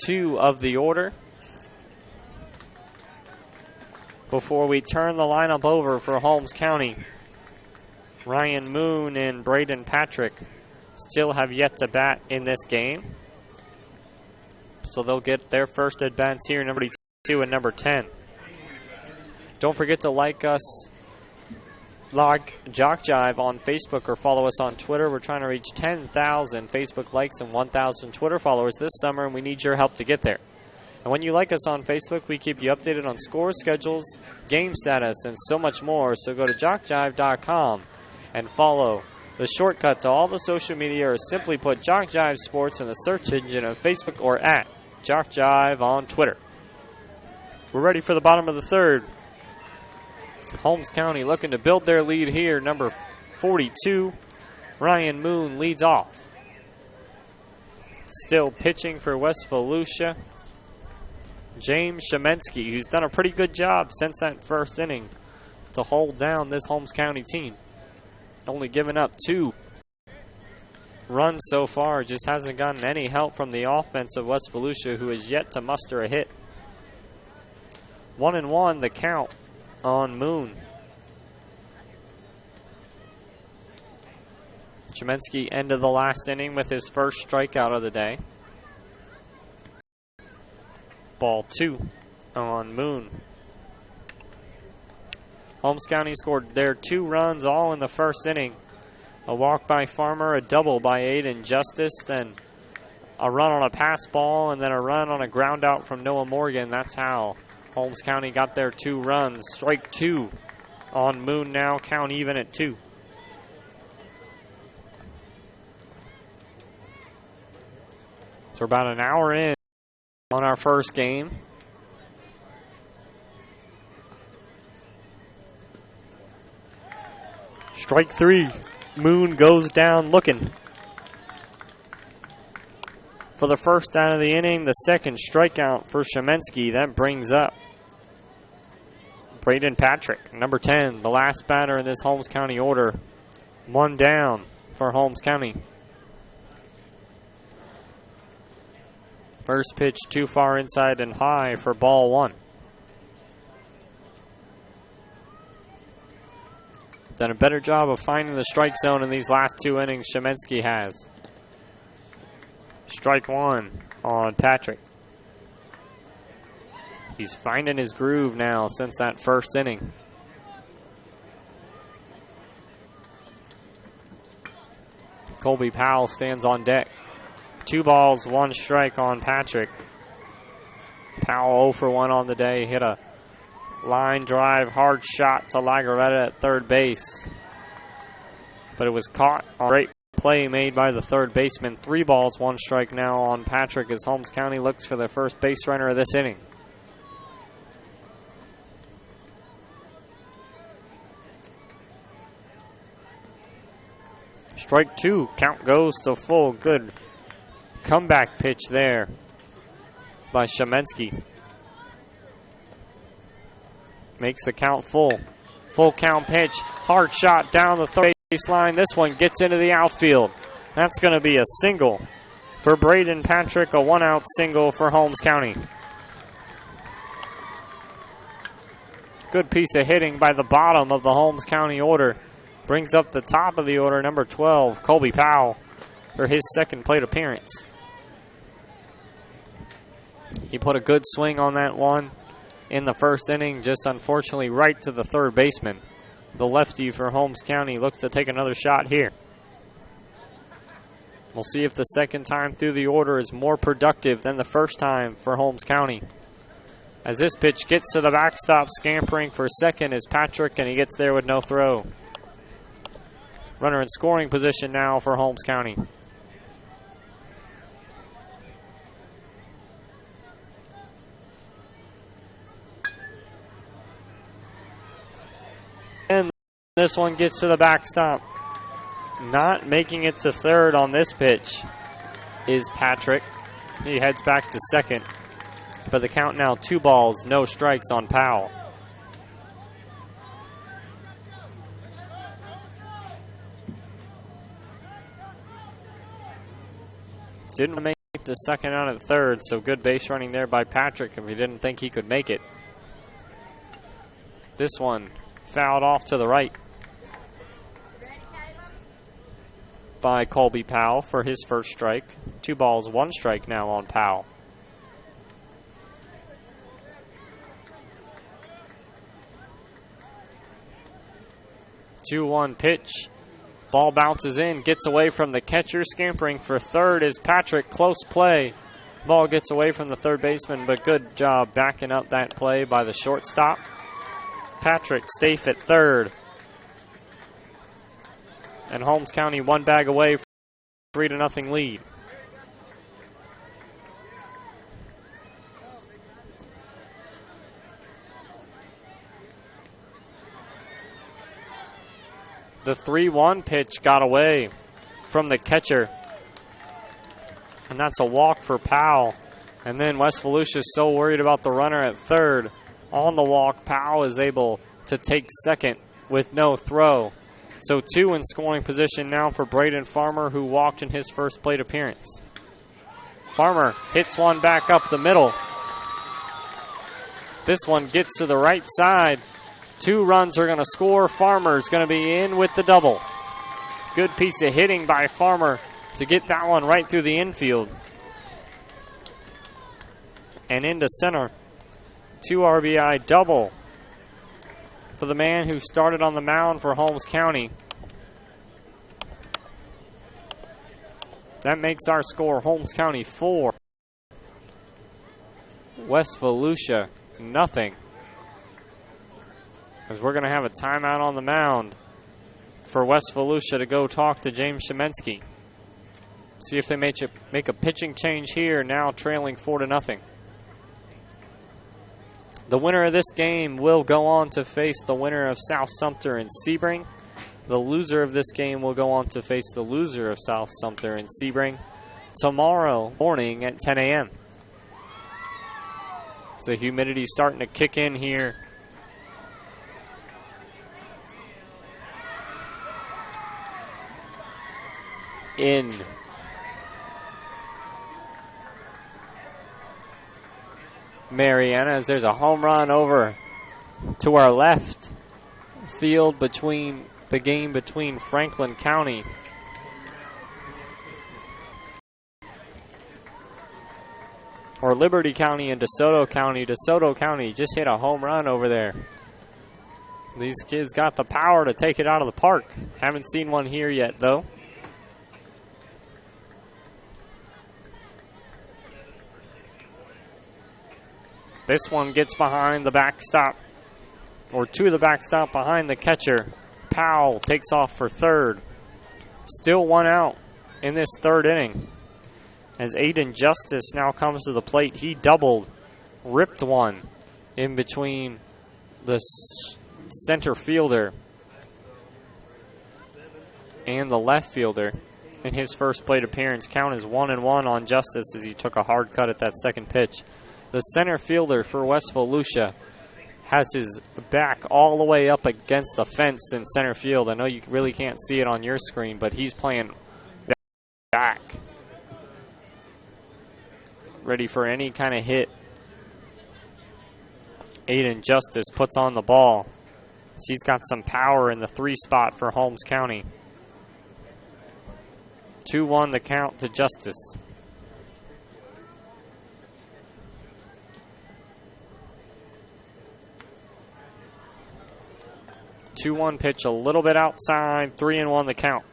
2 of the order before we turn the lineup over for Holmes County. Ryan Moon and Braden Patrick still have yet to bat in this game. So they'll get their first at-bats here, number 2 and number 10. Don't forget to like us, log JockJive on Facebook, or follow us on Twitter. We're trying to reach 10,000 Facebook likes and 1,000 Twitter followers this summer, and we need your help to get there. And when you like us on Facebook, we keep you updated on scores, schedules, game status, and so much more. So go to JockJive.com and follow the shortcut to all the social media, or simply put JockJive Sports in the search engine of Facebook or at JockJive on Twitter. We're ready for the bottom of the third. Holmes County looking to build their lead here. Number 42, Ryan Moon, leads off. Still pitching for West Volusia, James Shemensky, who's done a pretty good job since that first inning to hold down this Holmes County team. Only given up 2 runs so far, just hasn't gotten any help from the offense of West Volusia, who has yet to muster a hit. 1-1 the count on Moon. Chemensky ended the last inning with his first strikeout of the day. Ball 2 on Moon. Holmes County scored their 2 runs all in the first inning. A walk by Farmer, a double by Aiden Justice, then a run on a pass ball, and then a run on a ground out from Noah Morgan. That's how Holmes County got their 2 runs. Strike 2 on Moon now, count even at 2. So we're about an hour in on our first game. Strike 3. Moon goes down looking. For the first out of the inning, the second strikeout for Shemensky. That brings up Braden Patrick, number 10, the last batter in this Holmes County order. 1 down for Holmes County. First pitch too far inside and high for ball 1. Done a better job of finding the strike zone in these last 2 innings, Shemensky has. Strike 1 on Patrick. He's finding his groove now since that first inning. Colby Powell stands on deck. 2 balls, 1 strike on Patrick. Powell 0 for 1 on the day. Hit a line drive, hard shot to Lagaretta at third base. But it was caught on a great play made by the third baseman. 3 balls, 1 strike now on Patrick as Holmes County looks for their first base runner of this inning. Strike 2, count goes to full. Good comeback pitch there by Shemensky. Makes the count full. Full count pitch. Hard shot down the third baseline. This one gets into the outfield. That's going to be a single for Braden Patrick. A 1-out single for Holmes County. Good piece of hitting by the bottom of the Holmes County order. Brings up the top of the order, number 12, Colby Powell, for his second plate appearance. He put a good swing on that one in the first inning, just unfortunately right to the third baseman. The lefty for Holmes County looks to take another shot here. We'll see if the second time through the order is more productive than the first time for Holmes County. As this pitch gets to the backstop, scampering for second is Patrick, and he gets there with no throw. Runner in scoring position now for Holmes County. And this one gets to the backstop. Not making it to third on this pitch is Patrick. He heads back to second. But the count now 2 balls, no strikes on Powell. Didn't make the second out of the third, so good base running there by Patrick if he didn't think he could make it. This one fouled off to the right. by Colby Powell for his first strike. 2 balls, 1 strike now on Powell. Two-one pitch. Ball bounces in, gets away from the catcher. Scampering for third is Patrick. Close play. Ball gets away from the third baseman, but good job backing up that play by the shortstop. Patrick safe at third. And Holmes County 1 bag away from a 3-0 lead. The 3-1 pitch got away from the catcher. And that's a walk for Powell. And then West Volusia is so worried about the runner at third. On the walk, Powell is able to take second with no throw. So 2 in scoring position now for Braden Farmer, who walked in his first plate appearance. Farmer hits one back up the middle. This one gets to the right side. 2 runs are going to score. Farmer's going to be in with the double. Good piece of hitting by Farmer to get that one right through the infield. And into center. 2 RBI double for the man who started on the mound for Holmes County. That makes our score Holmes County 4. West Volusia nothing. As we're going to have a timeout on the mound for West Volusia to go talk to James Shemensky. See if they make a pitching change here, now trailing 4-0. The winner of this game will go on to face the winner of South Sumter and Sebring. The loser of this game will go on to face the loser of South Sumter and Sebring tomorrow morning at 10 a.m. So the humidity's starting to kick in here. In Mariana, as there's a home run over to our left field between the game between Franklin County or Liberty County and DeSoto County. DeSoto County just hit a home run over there. These kids got the power to take it out of the park. Haven't seen one here yet, though. This one gets behind the backstop, or to the backstop behind the catcher. Powell takes off for third. Still 1 out in this third inning. As Aiden Justice now comes to the plate, he doubled, ripped one in between the center fielder and the left fielder in his first plate appearance. Count is 1-1 on Justice as he took a hard cut at that second pitch. The center fielder for West Volusia has his back all the way up against the fence in center field. I know you really can't see it on your screen, but he's playing back, ready for any kind of hit. Aiden Justice puts on the ball. He's got some power in the 3 spot for Holmes County. 2-1 the count to Justice. Two-one pitch a little bit outside. 3-1 the count.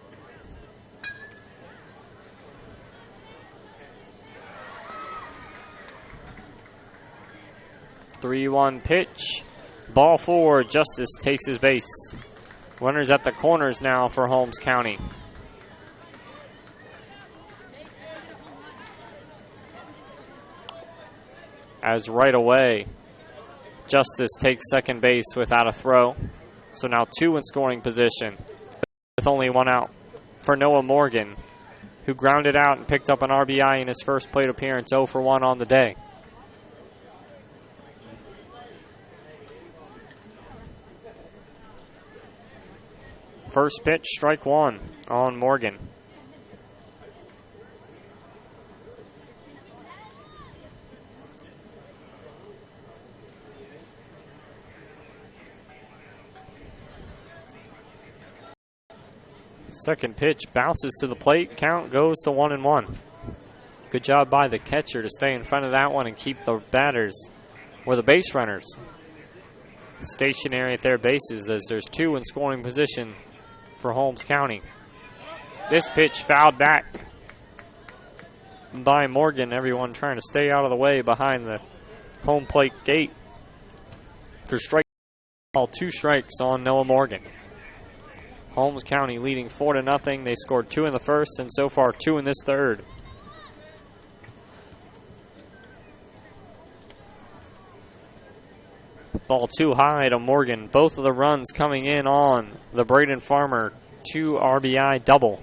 Three-one pitch. Ball 4. Justice takes his base. Runners at the corners now for Holmes County. As right away, Justice takes second base without a throw. So now 2 in scoring position with only 1 out for Noah Morgan, who grounded out and picked up an RBI in his first plate appearance, 0 for 1 on the day. First pitch, strike 1 on Morgan. Second pitch bounces to the plate. Count goes to 1-1. Good job by the catcher to stay in front of that one and keep the batters, or the base runners, stationary at their bases, as there's two in scoring position for Holmes County. This pitch fouled back by Morgan. Everyone trying to stay out of the way behind the home plate gate for strike. All 2 strikes on Noah Morgan. Holmes County leading 4-0. They scored 2 in the first and so far 2 in this third. Ball too high to Morgan. Both of the runs coming in on the Braden Farmer 2 RBI double.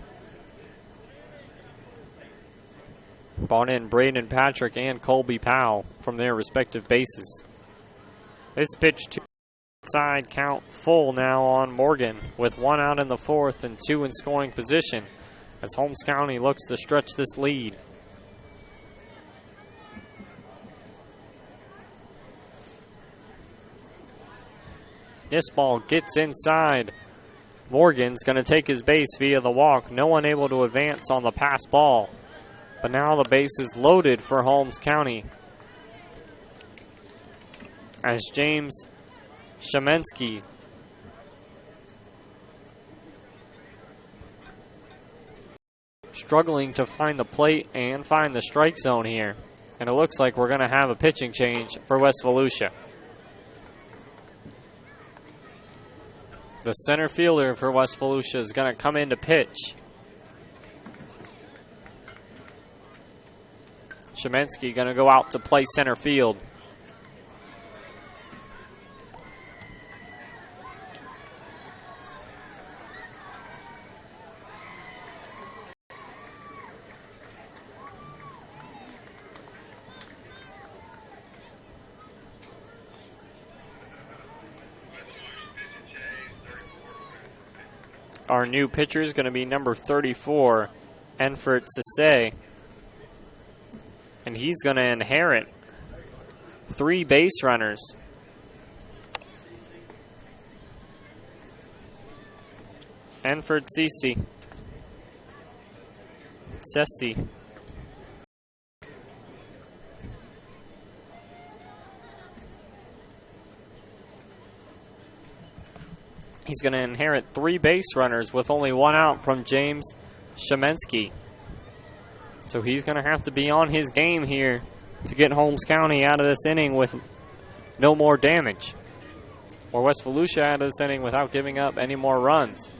Brought in Braden Patrick and Colby Powell from their respective bases. This pitch to side, count full now on Morgan with 1 out in the fourth and 2 in scoring position as Holmes County looks to stretch this lead. This ball gets inside. Morgan's going to take his base via the walk. No one able to advance on the pass ball. But now the base is loaded for Holmes County as James Shamensky struggling to find the plate and find the strike zone here. And it looks like we're going to have a pitching change for West Volusia. The center fielder for West Volusia is going to come in to pitch. Shamensky going to go out to play center field. Our new pitcher is going to be number 34, Enfert Sisse. And he's going to inherit 3 base runners. Enfert Sisse. He's going to inherit 3 base runners with only 1 out from James Shamensky. So he's going to have to be on his game here to get Holmes County out of this inning with no more damage. Or West Volusia out of this inning without giving up any more runs.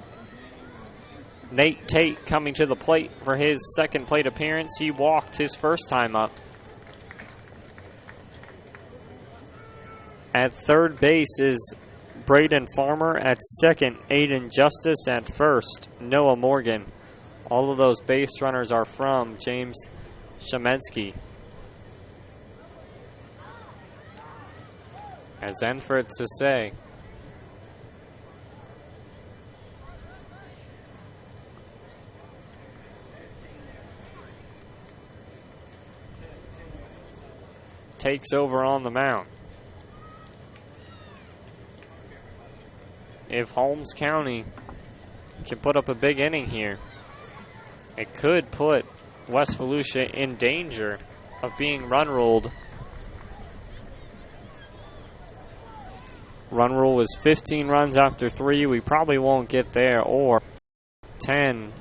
Nate Tate coming to the plate for his second plate appearance. He walked his first time up. At third base is Braden Farmer. At second, Aiden Justice. At first, Noah Morgan. All of those base runners are from James Shamensky. As Enfert Sisse takes over on the mound. If Holmes County can put up a big inning here, it could put West Volusia in danger of being run ruled. Run rule is 15 runs after 3. We probably won't get there, or 10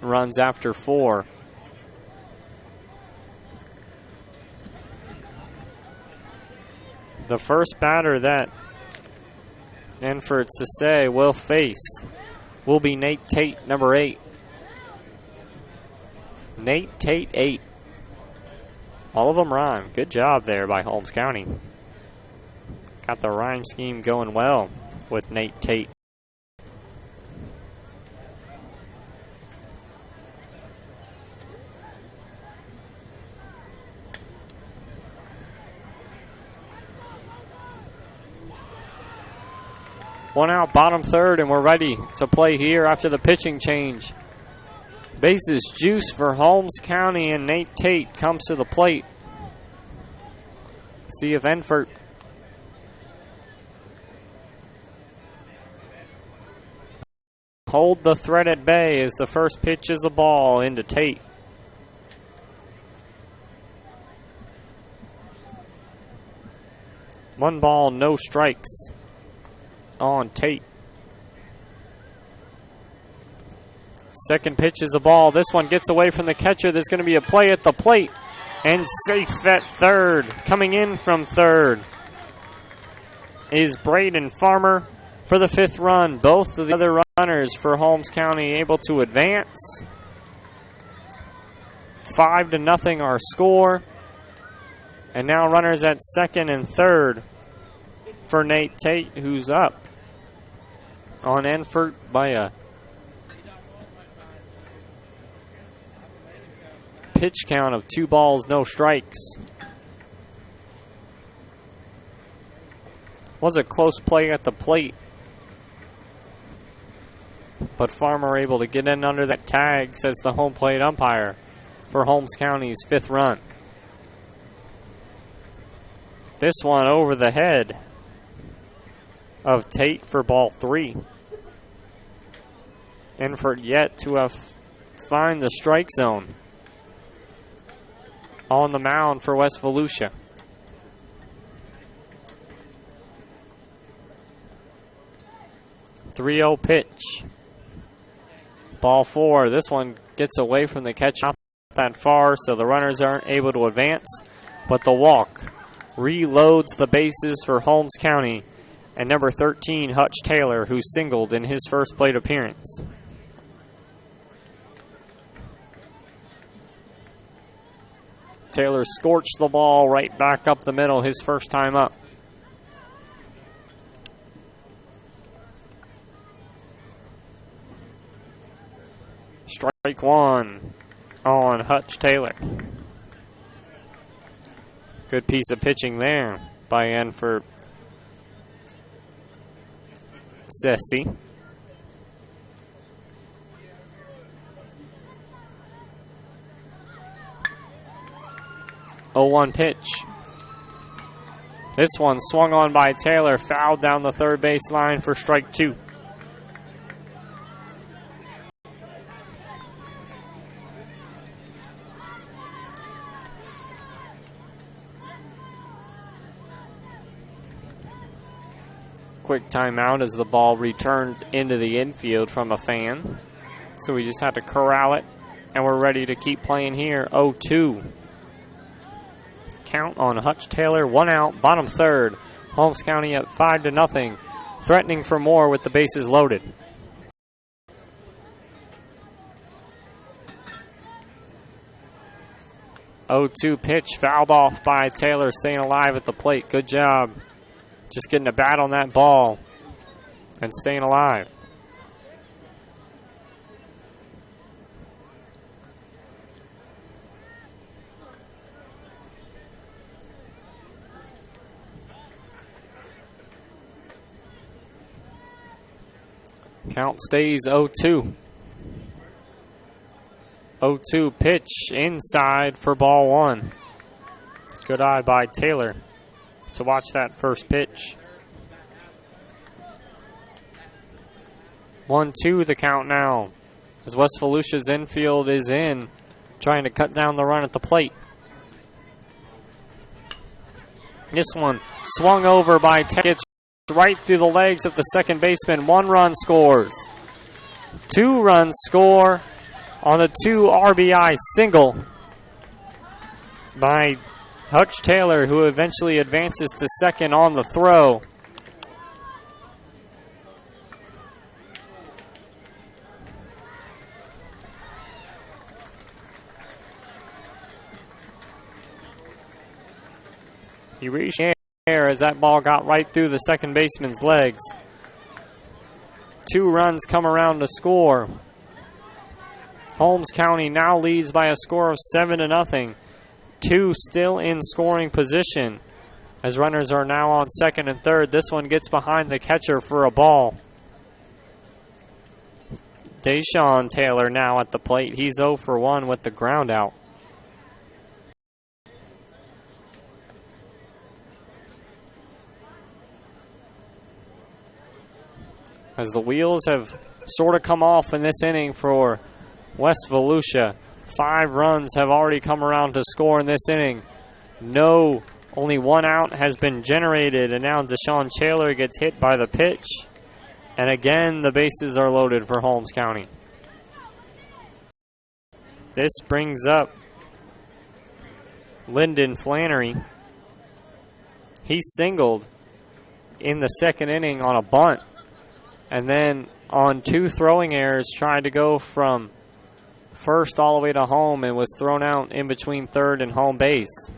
runs after 4. The first batter that Enfert Sisse will face will be Nate Tate, number 8. Nate Tate, 8. All of them rhyme. Good job there by Holmes County. Got the rhyme scheme going well with Nate Tate. One out, bottom third, and we're ready to play here after the pitching change. Bases juice for Holmes County, and Nate Tate comes to the plate. See if Enfert hold the threat at bay as the first pitch is a ball into Tate. One ball, no strikes on Tate. Second pitch is a ball. This one gets away from the catcher. There's going to be a play at the plate. And safe at third. Coming in from third is Braden Farmer for the 5th run. Both of the other runners for Holmes County able to advance. 5-0 our score. And now runners at second and third for Nate Tate, who's up on Enfert by a pitch count of 2 balls, no strikes. Was a close play at the plate, but Farmer able to get in under that tag, says the home plate umpire for Holmes County's 5th run. This one over the head of Tate for ball 3. Enfert yet to find the strike zone on the mound for West Volusia. .30 pitch. Ball 4. This one gets away from the catch, not that far, so the runners aren't able to advance. But the walk reloads the bases for Holmes County and number 13, Hutch Taylor, who singled in his first plate appearance. Taylor scorched the ball right back up the middle his first time up. Strike 1 on Hutch Taylor. Good piece of pitching there by Enfert Sessi. 0-1 pitch. This one swung on by Taylor, fouled down the third base line for strike 2. Quick timeout as the ball returns into the infield from a fan. So we just have to corral it, and we're ready to keep playing here. 0-2. Count on Hutch Taylor, 1 out, bottom third. Holmes County up 5-0, threatening for more with the bases loaded. .02 pitch, fouled off by Taylor, staying alive at the plate. Good job. Just getting a bat on that ball and staying alive. Count stays 0-2. 0-2 pitch inside for ball 1. Good eye by Taylor to watch that first pitch. 1-2 the count now, as West Volusia's infield is in, trying to cut down the run at the plate. This one swung over by Taylor, gets right through the legs of the second baseman. 1 run scores. 2 runs score on a 2 RBI single by Hutch Taylor, who eventually advances to second on the throw. He reached air as that ball got right through the second baseman's legs. 2 runs come around to score. Holmes County now leads by a score of 7-0. 2 still in scoring position as runners are now on second and third. This one gets behind the catcher for a ball. Deshaun Taylor now at the plate. He's 0 for 1 with the ground out. as the wheels have sort of come off in this inning for West Volusia. 5 runs have already come around to score in this inning. Only 1 out has been generated, and now Deshaun Taylor gets hit by the pitch. And again, the bases are loaded for Holmes County. This brings up Lyndon Flannery. He singled in the second inning on a bunt, and then on 2 throwing errors tried to go from first all the way to home and was thrown out in between third and home base.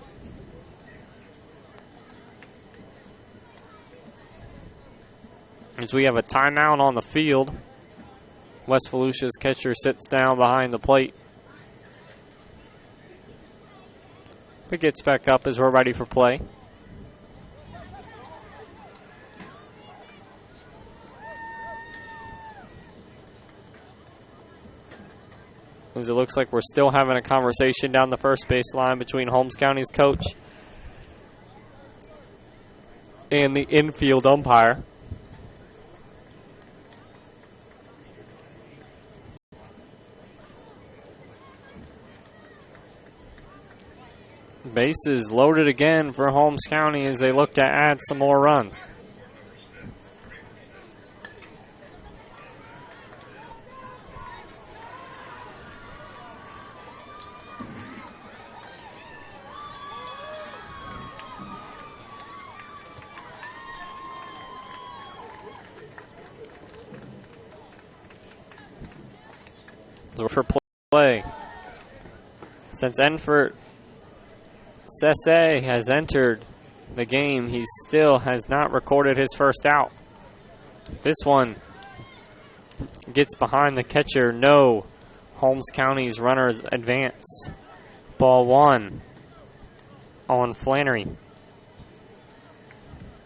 As we have a timeout on the field, West Volusia's catcher sits down behind the plate. But gets back up as we're ready for play. As it looks like we're still having a conversation down the first base line between Holmes County's coach and the infield umpire. Bases loaded again for Holmes County as they look to add some more runs. For play, since Enfert Sese has entered the game, he still has not recorded his first out. This one gets behind the catcher. No. Holmes County's runners advance. Ball 1 on Flannery.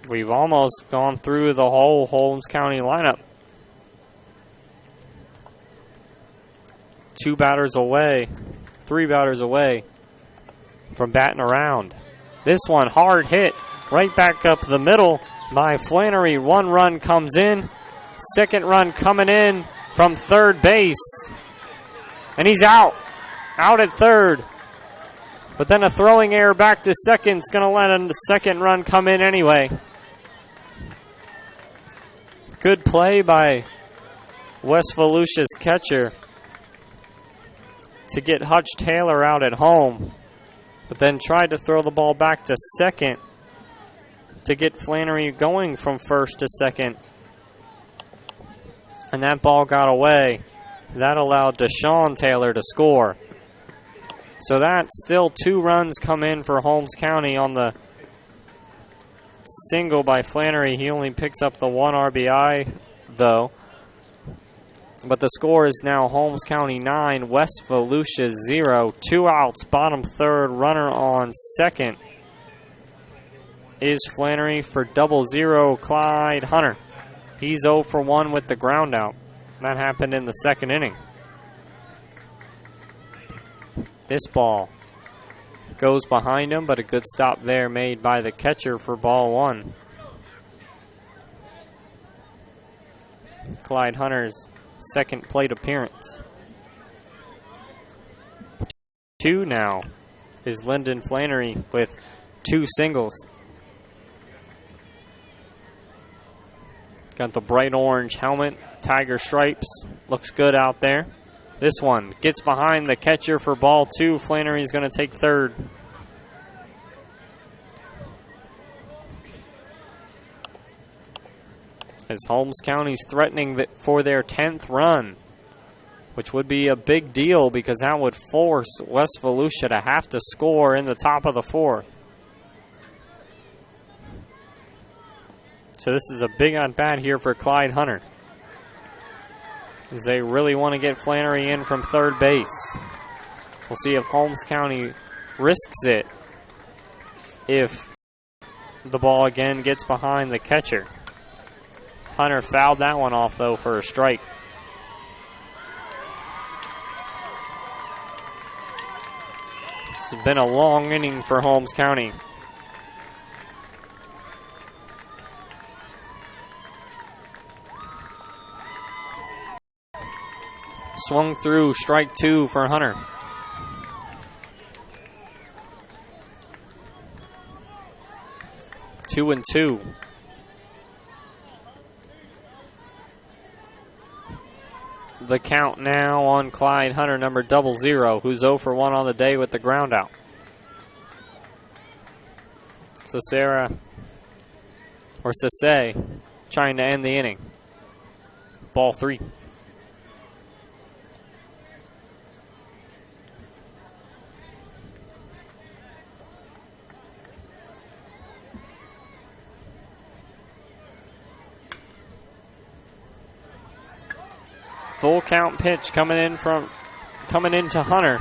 We've almost gone through the whole Holmes County lineup. 3 batters away from batting around. This one hard hit right back up the middle by Flannery. 1 run comes in. 2nd run coming in from third base. And he's out at third. But then a throwing error back to second is going to let the 2nd run come in anyway. Good play by West Volusia's catcher to get Hutch Taylor out at home, but then tried to throw the ball back to second to get Flannery going from first to second. And that ball got away. That allowed Deshaun Taylor to score. So that's still 2 runs come in for Holmes County on the single by Flannery. He only picks up the 1 RBI, though. But the score is now Holmes County 9, West Volusia 0. 2 outs, bottom third, runner on second is Flannery for 0-0 Clyde Hunter. He's 0 for 1 with the ground out. That happened in the 2nd inning. This ball goes behind him, but a good stop there made by the catcher for ball 1. Clyde Hunter's 2nd plate appearance. 2 now is Lyndon Flannery with 2 singles. Got the bright orange helmet, tiger stripes. Looks good out there. This one gets behind the catcher for ball 2. Flannery's going to take third. As Holmes County's threatening for their 10th run, which would be a big deal because that would force West Volusia to have to score in the top of the 4th. So this is a big at-bat here for Clyde Hunter, as they really want to get Flannery in from third base. We'll see if Holmes County risks it if the ball again gets behind the catcher. Hunter fouled that one off, though, for a strike. It's been a long inning for Holmes County. Swung through, strike 2 for Hunter. Two and 2. The count now on Clyde Hunter, number 00, who's 0 for 1 on the day with the ground out. Cesare trying to end the inning. Ball 3. Full count pitch coming into Hunter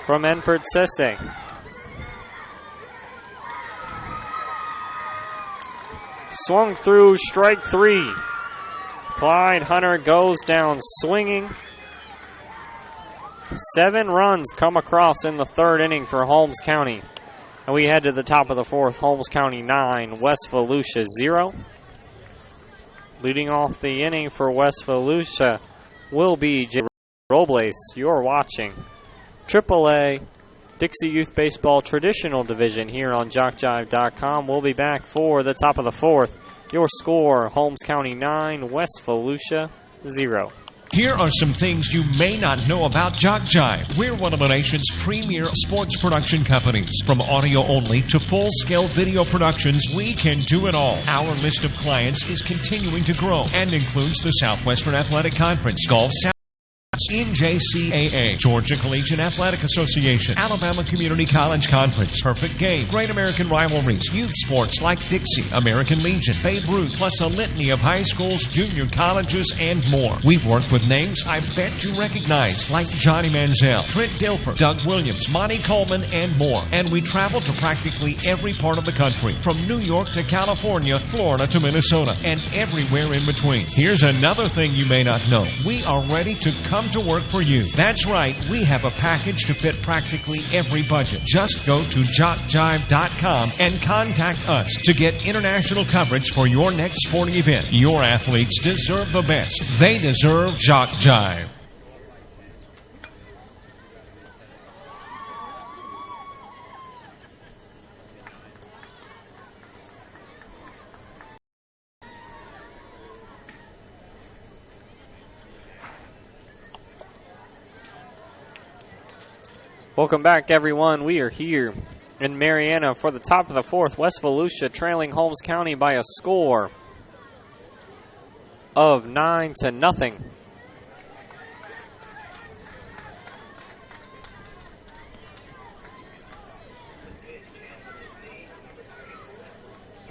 from Enford Sisse. Swung through, strike 3. Clyde Hunter goes down swinging. 7 runs come across in the 3rd inning for Holmes County. And we head to the top of the 4th. Holmes County 9, West Volusia 0. Leading off the inning for West Volusia will be J. Robles. You're watching AAA Dixie Youth Baseball Traditional Division here on JockJive.com. We'll be back for the top of the 4th. Your score, Holmes County 9, West Volusia 0. Here are some things you may not know about JockJive. We're one of the nation's premier sports production companies. From audio only to full-scale video productions, we can do it all. Our list of clients is continuing to grow and includes the Southwestern Athletic Conference, Gulf South, NJCAA, Georgia Collegiate Athletic Association, Alabama Community College Conference, Perfect Game, Great American Rivalries, youth sports like Dixie, American Legion, Babe Ruth, plus a litany of high schools, junior colleges, and more. We've worked with names I bet you recognize, like Johnny Manziel, Trent Dilfer, Doug Williams, Monty Coleman, and more. And we travel to practically every part of the country, from New York to California, Florida to Minnesota, and everywhere in between. Here's another thing you may not know. We are ready to come to work for you. That's right, we have a package to fit practically every budget. Just go to JockJive.com and contact us to get international coverage for your next sporting event. Your athletes deserve the best. They deserve JockJive. Welcome back, everyone. We are here in Marianna for the top of the 4th. West Volusia trailing Holmes County by a score of 9-0.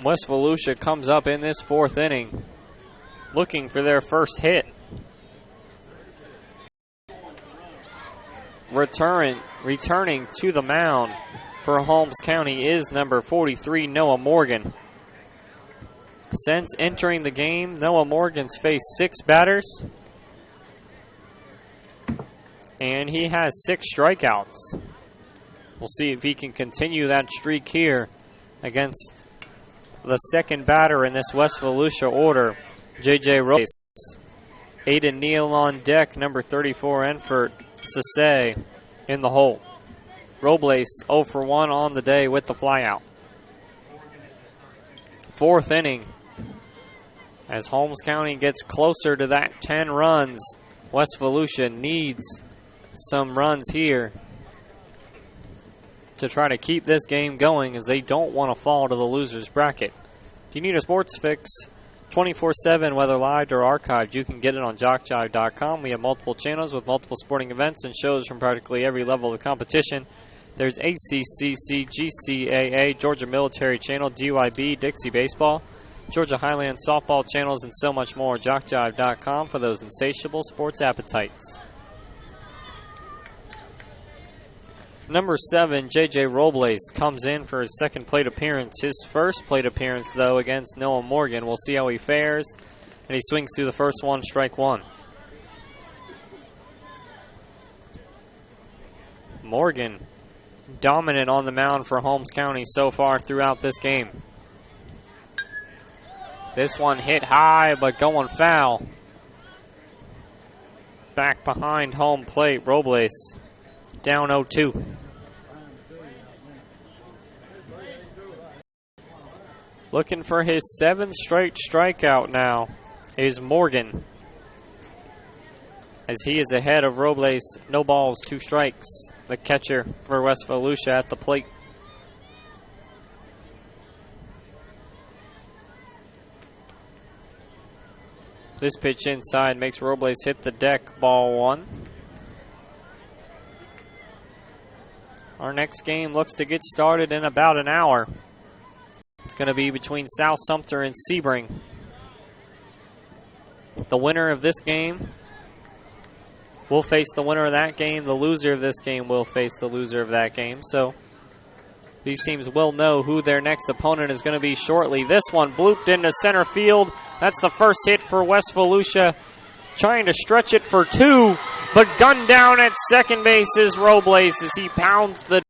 West Volusia comes up in this 4th inning looking for their first hit. Returning to the mound for Holmes County is number 43, Noah Morgan. Since entering the game, Noah Morgan's faced 6 batters, and he has 6 strikeouts. We'll see if he can continue that streak here against the second batter in this West Volusia order, J.J. Robles. Aiden Neal on deck, number 34, Enford Sisse in the hole. Robles 0 for 1 on the day with the flyout. 4th inning. As Holmes County gets closer to that 10 runs, West Volusia needs some runs here to try to keep this game going, as they don't want to fall to the loser's bracket. If you need a sports fix 24/7, whether live or archived, you can get it on JockJive.com. We have multiple channels with multiple sporting events and shows from practically every level of the competition. There's ACCC, GCAA, Georgia Military Channel, DYB, Dixie Baseball, Georgia Highland Softball channels, and so much more. JockJive.com for those insatiable sports appetites. Number 7, J.J. Robles, comes in for his second plate appearance. His first plate appearance, though, against Noah Morgan. We'll see how he fares. And he swings through the first one, strike 1. Morgan, dominant on the mound for Holmes County so far throughout this game. This one hit high, but going foul. back behind home plate. Robles down 0-2. Looking for his 7th straight strikeout now is Morgan, as he is ahead of Robles. No balls, 2 strikes. The catcher for West Volusia at the plate. This pitch inside makes Robles hit the deck, ball 1. Our next game looks to get started in about an hour. It's going to be between South Sumter and Sebring. The winner of this game will face the winner of that game. The loser of this game will face the loser of that game. So these teams will know who their next opponent is going to be shortly. This one blooped into center field. That's the first hit for West Volusia. Trying to stretch it for 2, but gunned down at second base is Robles as he pounds the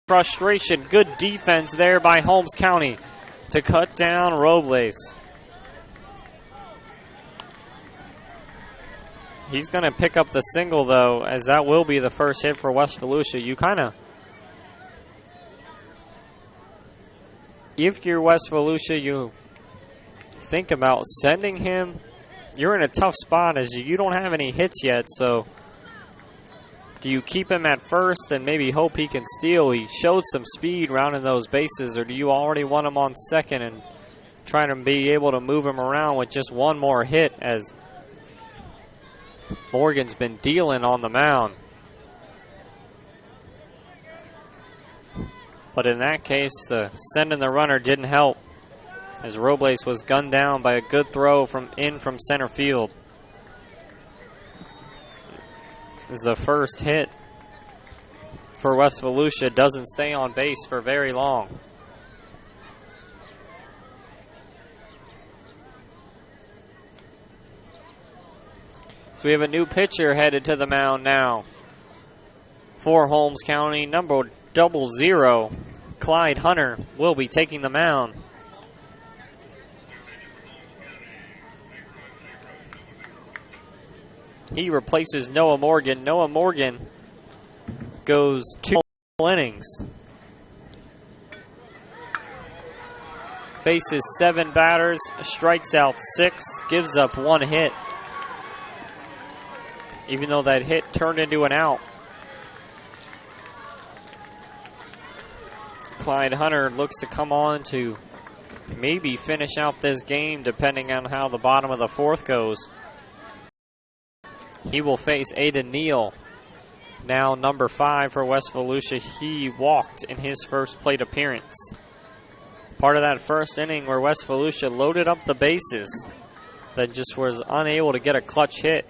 frustration. Good defense there by Holmes County to cut down Robles. He's going to pick up the single, though, as that will be the first hit for West Volusia. You kind of, if you're West Volusia, you think about sending him. You're in a tough spot as you don't have any hits yet, so do you keep him at first and maybe hope he can steal? He showed some speed rounding those bases, or do you already want him on second and try to be able to move him around with just one more hit, as Morgan's been dealing on the mound? But in that case, the sending the runner didn't help, as Robles was gunned down by a good throw from center field. This is the first hit for West Volusia. Doesn't stay on base for very long. So we have a new pitcher headed to the mound now for Holmes County. Number 00, Clyde Hunter, will be taking the mound. He replaces Noah Morgan. Noah Morgan goes 2 innings. Faces 7 batters, strikes out 6, gives up 1 hit. Even though that hit turned into an out. Clyde Hunter looks to come on to maybe finish out this game, depending on how the bottom of the 4th goes. He will face Aiden Neal, now number 5 for West Volusia. He walked in his first plate appearance. Part of that first inning where West Volusia loaded up the bases, that just was unable to get a clutch hit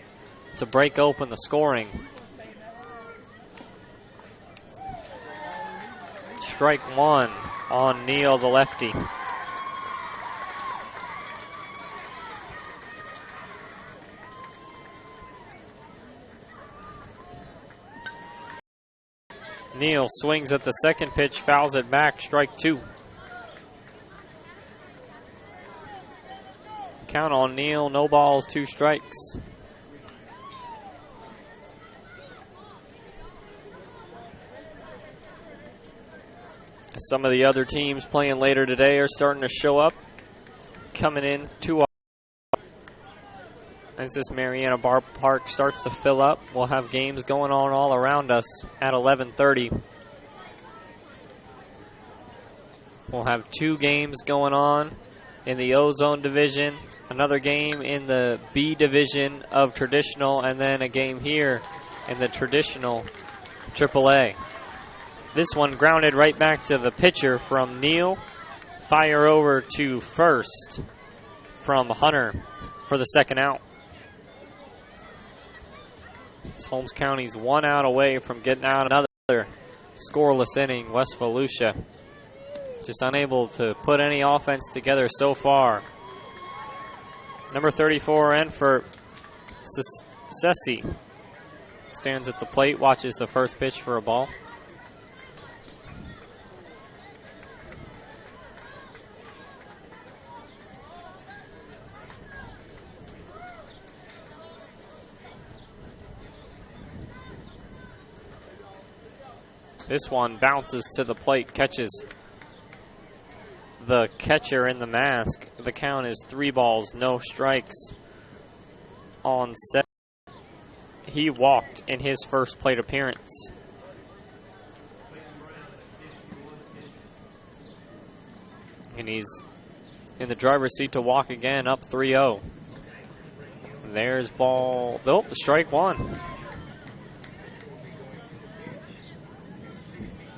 to break open the scoring. Strike 1 on Neal, the lefty. Neal swings at the second pitch, fouls it back, strike 2. Count on Neal, no balls, 2 strikes. Some of the other teams playing later today are starting to show up, coming in to as this Mariana Bar Park starts to fill up. We'll have games going on all around us at 11:30. We'll have 2 games going on in the O-Zone division, another game in the B division of traditional, and then a game here in the traditional AAA. This one grounded right back to the pitcher from Neal. Fire over to first from Hunter for the second out. Holmes County's 1 out away from getting out another scoreless inning. West Volusia just unable to put any offense together so far. Number 34, Enfert Sessi, stands at the plate, watches the first pitch for a ball. This one bounces to the plate, catches the catcher in the mask. The count is 3 balls, no strikes on set. He walked in his first plate appearance. And he's in the driver's seat to walk again, up 3-0. There's ball. Nope, strike 1.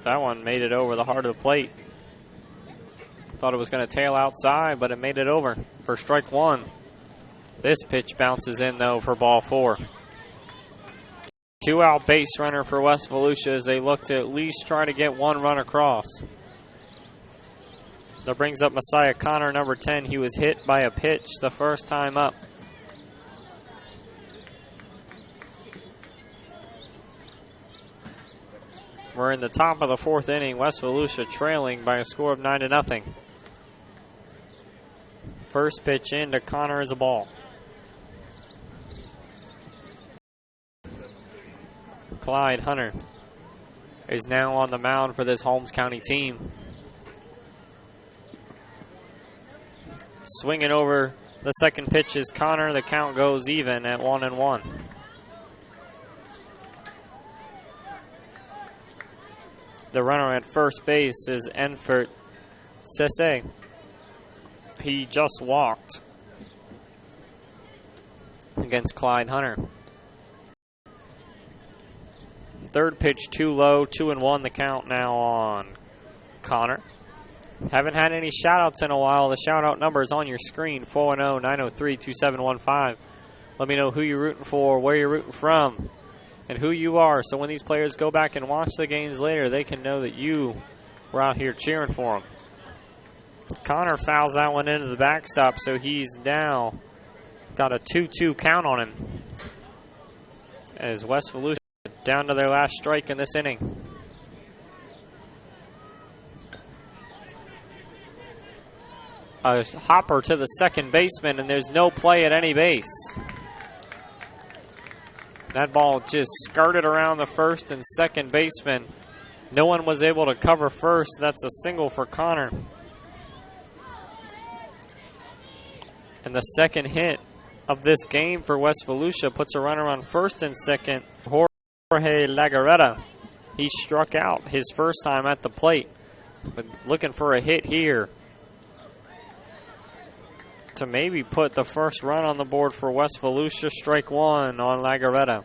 That one made it over the heart of the plate. Thought it was going to tail outside, but it made it over for strike 1. This pitch bounces in, though, for ball 4. 2-out base runner for West Volusia as they look to at least try to get 1 run across. That brings up Messiah Connor, number 10. He was hit by a pitch the first time up. We're in the top of the 4th inning. West Volusia trailing by a score of 9-0. First pitch in to Connor is a ball. Clyde Hunter is now on the mound for this Holmes County team. Swinging over the second pitch is Connor. The count goes even at 1-1. The runner at first base is Enfert Sese. He just walked against Clyde Hunter. Third pitch too low, 2-1 the count now on Connor. Haven't had any shout-outs in a while. The shout-out number is on your screen, 410-903-2715. Let me know who you're rooting for, where you're rooting from, and who you are. So when these players go back and watch the games later, they can know that you were out here cheering for them. Connor fouls that one into the backstop, so he's now got a 2-2 count on him. As West Volusia down to their last strike in this inning. A hopper to the second baseman, and there's no play at any base. That ball just skirted around the first and second baseman. No one was able to cover first. That's a single for Connor. And the second hit of this game for West Volusia puts a runner on first and second. Jorge Lagaretta. He struck out his first time at the plate, but looking for a hit here to maybe put the first run on the board for West Volusia. Strike 1 on Lagaretta.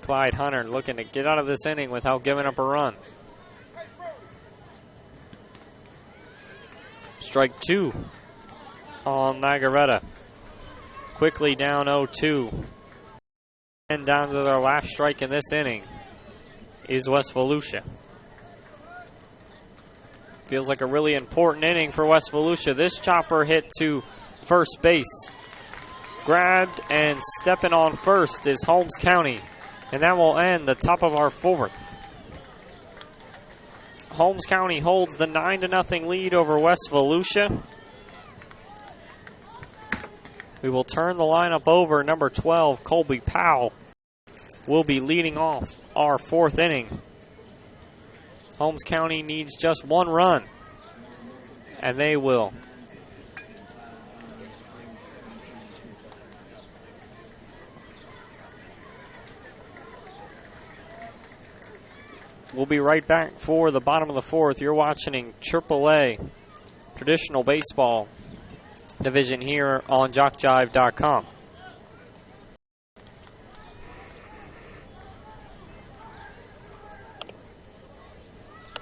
Clyde Hunter looking to get out of this inning without giving up a run. Strike 2 on Lagaretta. Quickly down 0-2. And down to their last strike in this inning is West Volusia. Feels like a really important inning for West Volusia. This chopper hit to first base. Grabbed and stepping on first is Holmes County. And that will end the top of our 4th. Holmes County holds the 9-0 lead over West Volusia. We will turn the lineup over. Number 12, Colby Powell, will be leading off our 4th inning. Holmes County needs just 1 run, and they will. We'll be right back for the bottom of the 4th. You're watching AAA traditional baseball division here on JockJive.com.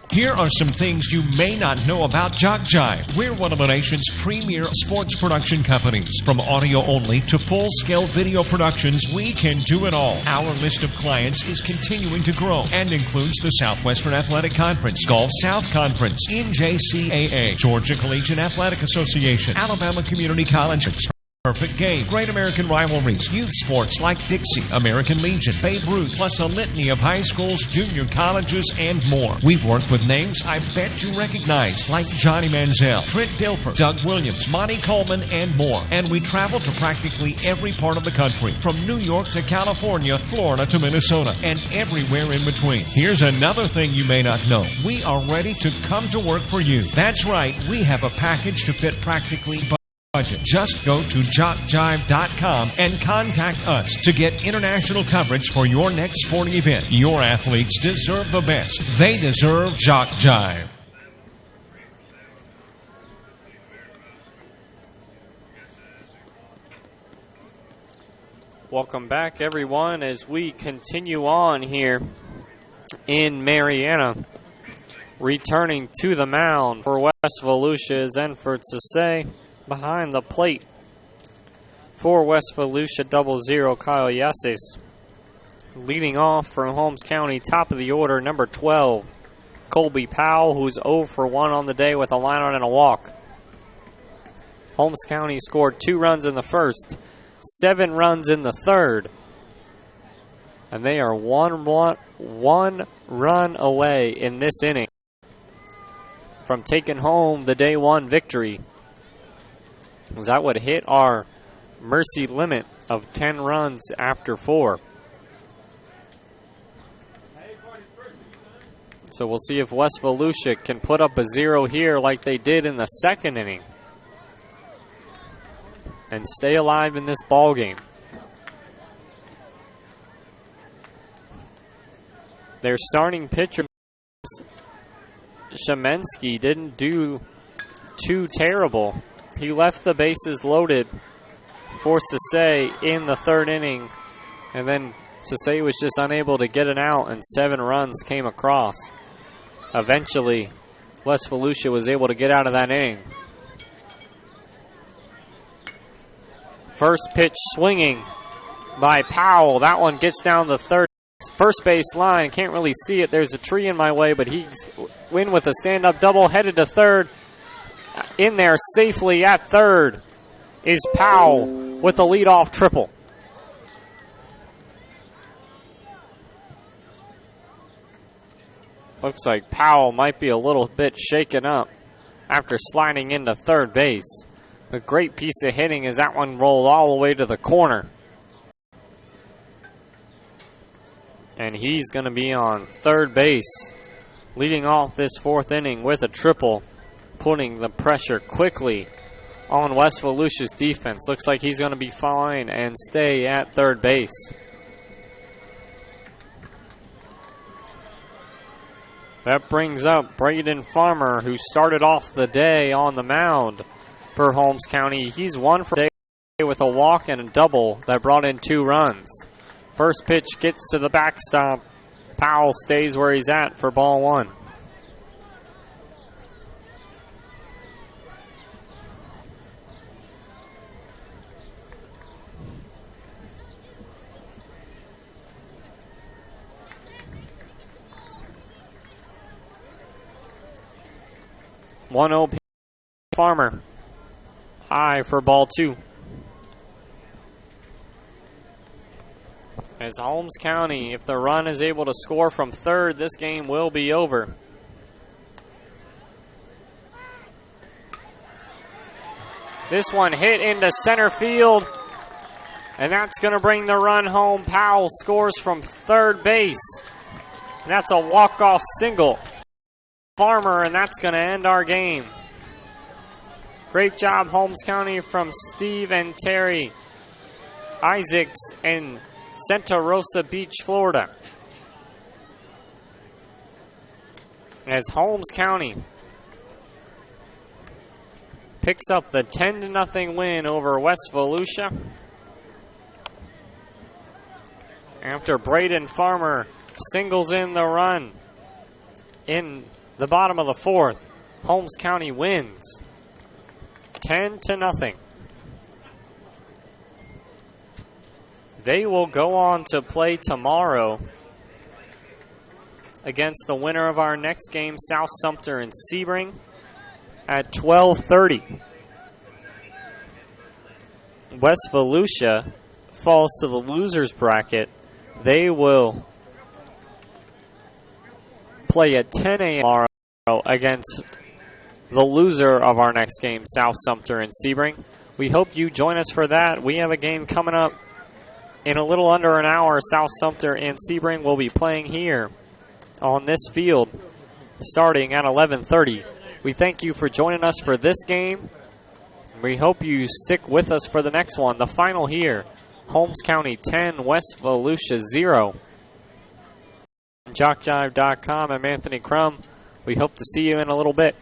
Here are some things you may not know about JockJive. We're one of the nation's premier sports production companies. From audio only to full-scale video productions, we can do it all. Our list of clients is continuing to grow and includes the Southwestern Athletic Conference, Gulf South Conference, NJCAA, Georgia Collegiate Athletic Association, Alabama Community College, perfect game. Great American rivalries, youth sports like Dixie, American Legion, Babe Ruth, plus a litany of high schools, junior colleges, and more. We've worked with names I bet you recognize, like Johnny Manziel, Trent Dilfer, Doug Williams, Monty Coleman, and more. And we travel to practically every part of the country, from New York to California, Florida to Minnesota, and everywhere in between. Here's another thing you may not know. We are ready to come to work for you. That's right, we have a package to fit practically budget. Just go to JockJive.com and contact us to get international coverage for your next sporting event. Your athletes deserve the best. They deserve JockJive. Welcome back, everyone, as we continue on here in Marianna. Returning to the mound for West Volusia is Enfer Tsese. Behind the plate for West Volusia, 00, Kyle Yasis. Leading off from Holmes County, top of the order, number 12, Colby Powell, who's 0 for 1 on the day with a lineout and a walk. Holmes County scored 2 runs in the first, 7 runs in the third, and they are one run away in this inning from taking home the day 1 victory. That would hit our mercy limit of 10 runs after 4. So we'll see if West Volusia can put up a 0 here like they did in the second inning and stay alive in this ball game. Their starting pitcher, Shamensky, didn't do too terrible. He left the bases loaded for Tsese in the third inning, and then Tsese was just unable to get it out, and 7 runs came across. Eventually, West Volusia was able to get out of that inning. First pitch swinging by Powell. That one gets down the first base line. Can't really see it. There's a tree in my way, but he's in with a stand-up double, headed to third. In there safely at third is Powell with the leadoff triple. Looks like Powell might be a little bit shaken up after sliding into third base. A great piece of hitting as that one rolled all the way to the corner. And he's going to be on third base, leading off this 4th inning with a triple, putting the pressure quickly on West Volusia's defense. Looks like he's going to be fine and stay at third base. That brings up Braden Farmer, who started off the day on the mound for Holmes County. He's 1 for the day with a walk and a double that brought in 2 runs. First pitch gets to the backstop. Powell stays where he's at for ball 1. One 0 Farmer. High for ball 2. As Holmes County, if the run is able to score from third, this game will be over. This one hit into center field, and that's going to bring the run home. Powell scores from third base. And that's a walk-off single. Farmer, and that's going to end our game. Great job, Holmes County, from Steve and Terry Isaacs in Santa Rosa Beach, Florida. As Holmes County picks up the 10-0 win over West Volusia after Braden Farmer singles in the run in the bottom of the 4th. Holmes County wins 10-0. They will go on to play tomorrow against the winner of our next game, South Sumter and Sebring, at 12:30. West Volusia falls to the losers bracket, they will play at 10 a.m. tomorrow against the loser of our next game, South Sumter and Sebring. We hope you join us for that. We have a game coming up in a little under an hour. South Sumter and Sebring will be playing here on this field starting at 11:30. We thank you for joining us for this game. We hope you stick with us for the next one. The final here, Holmes County 10, West Volusia 0. JockJive.com. I'm Anthony Crum. We hope to see you in a little bit.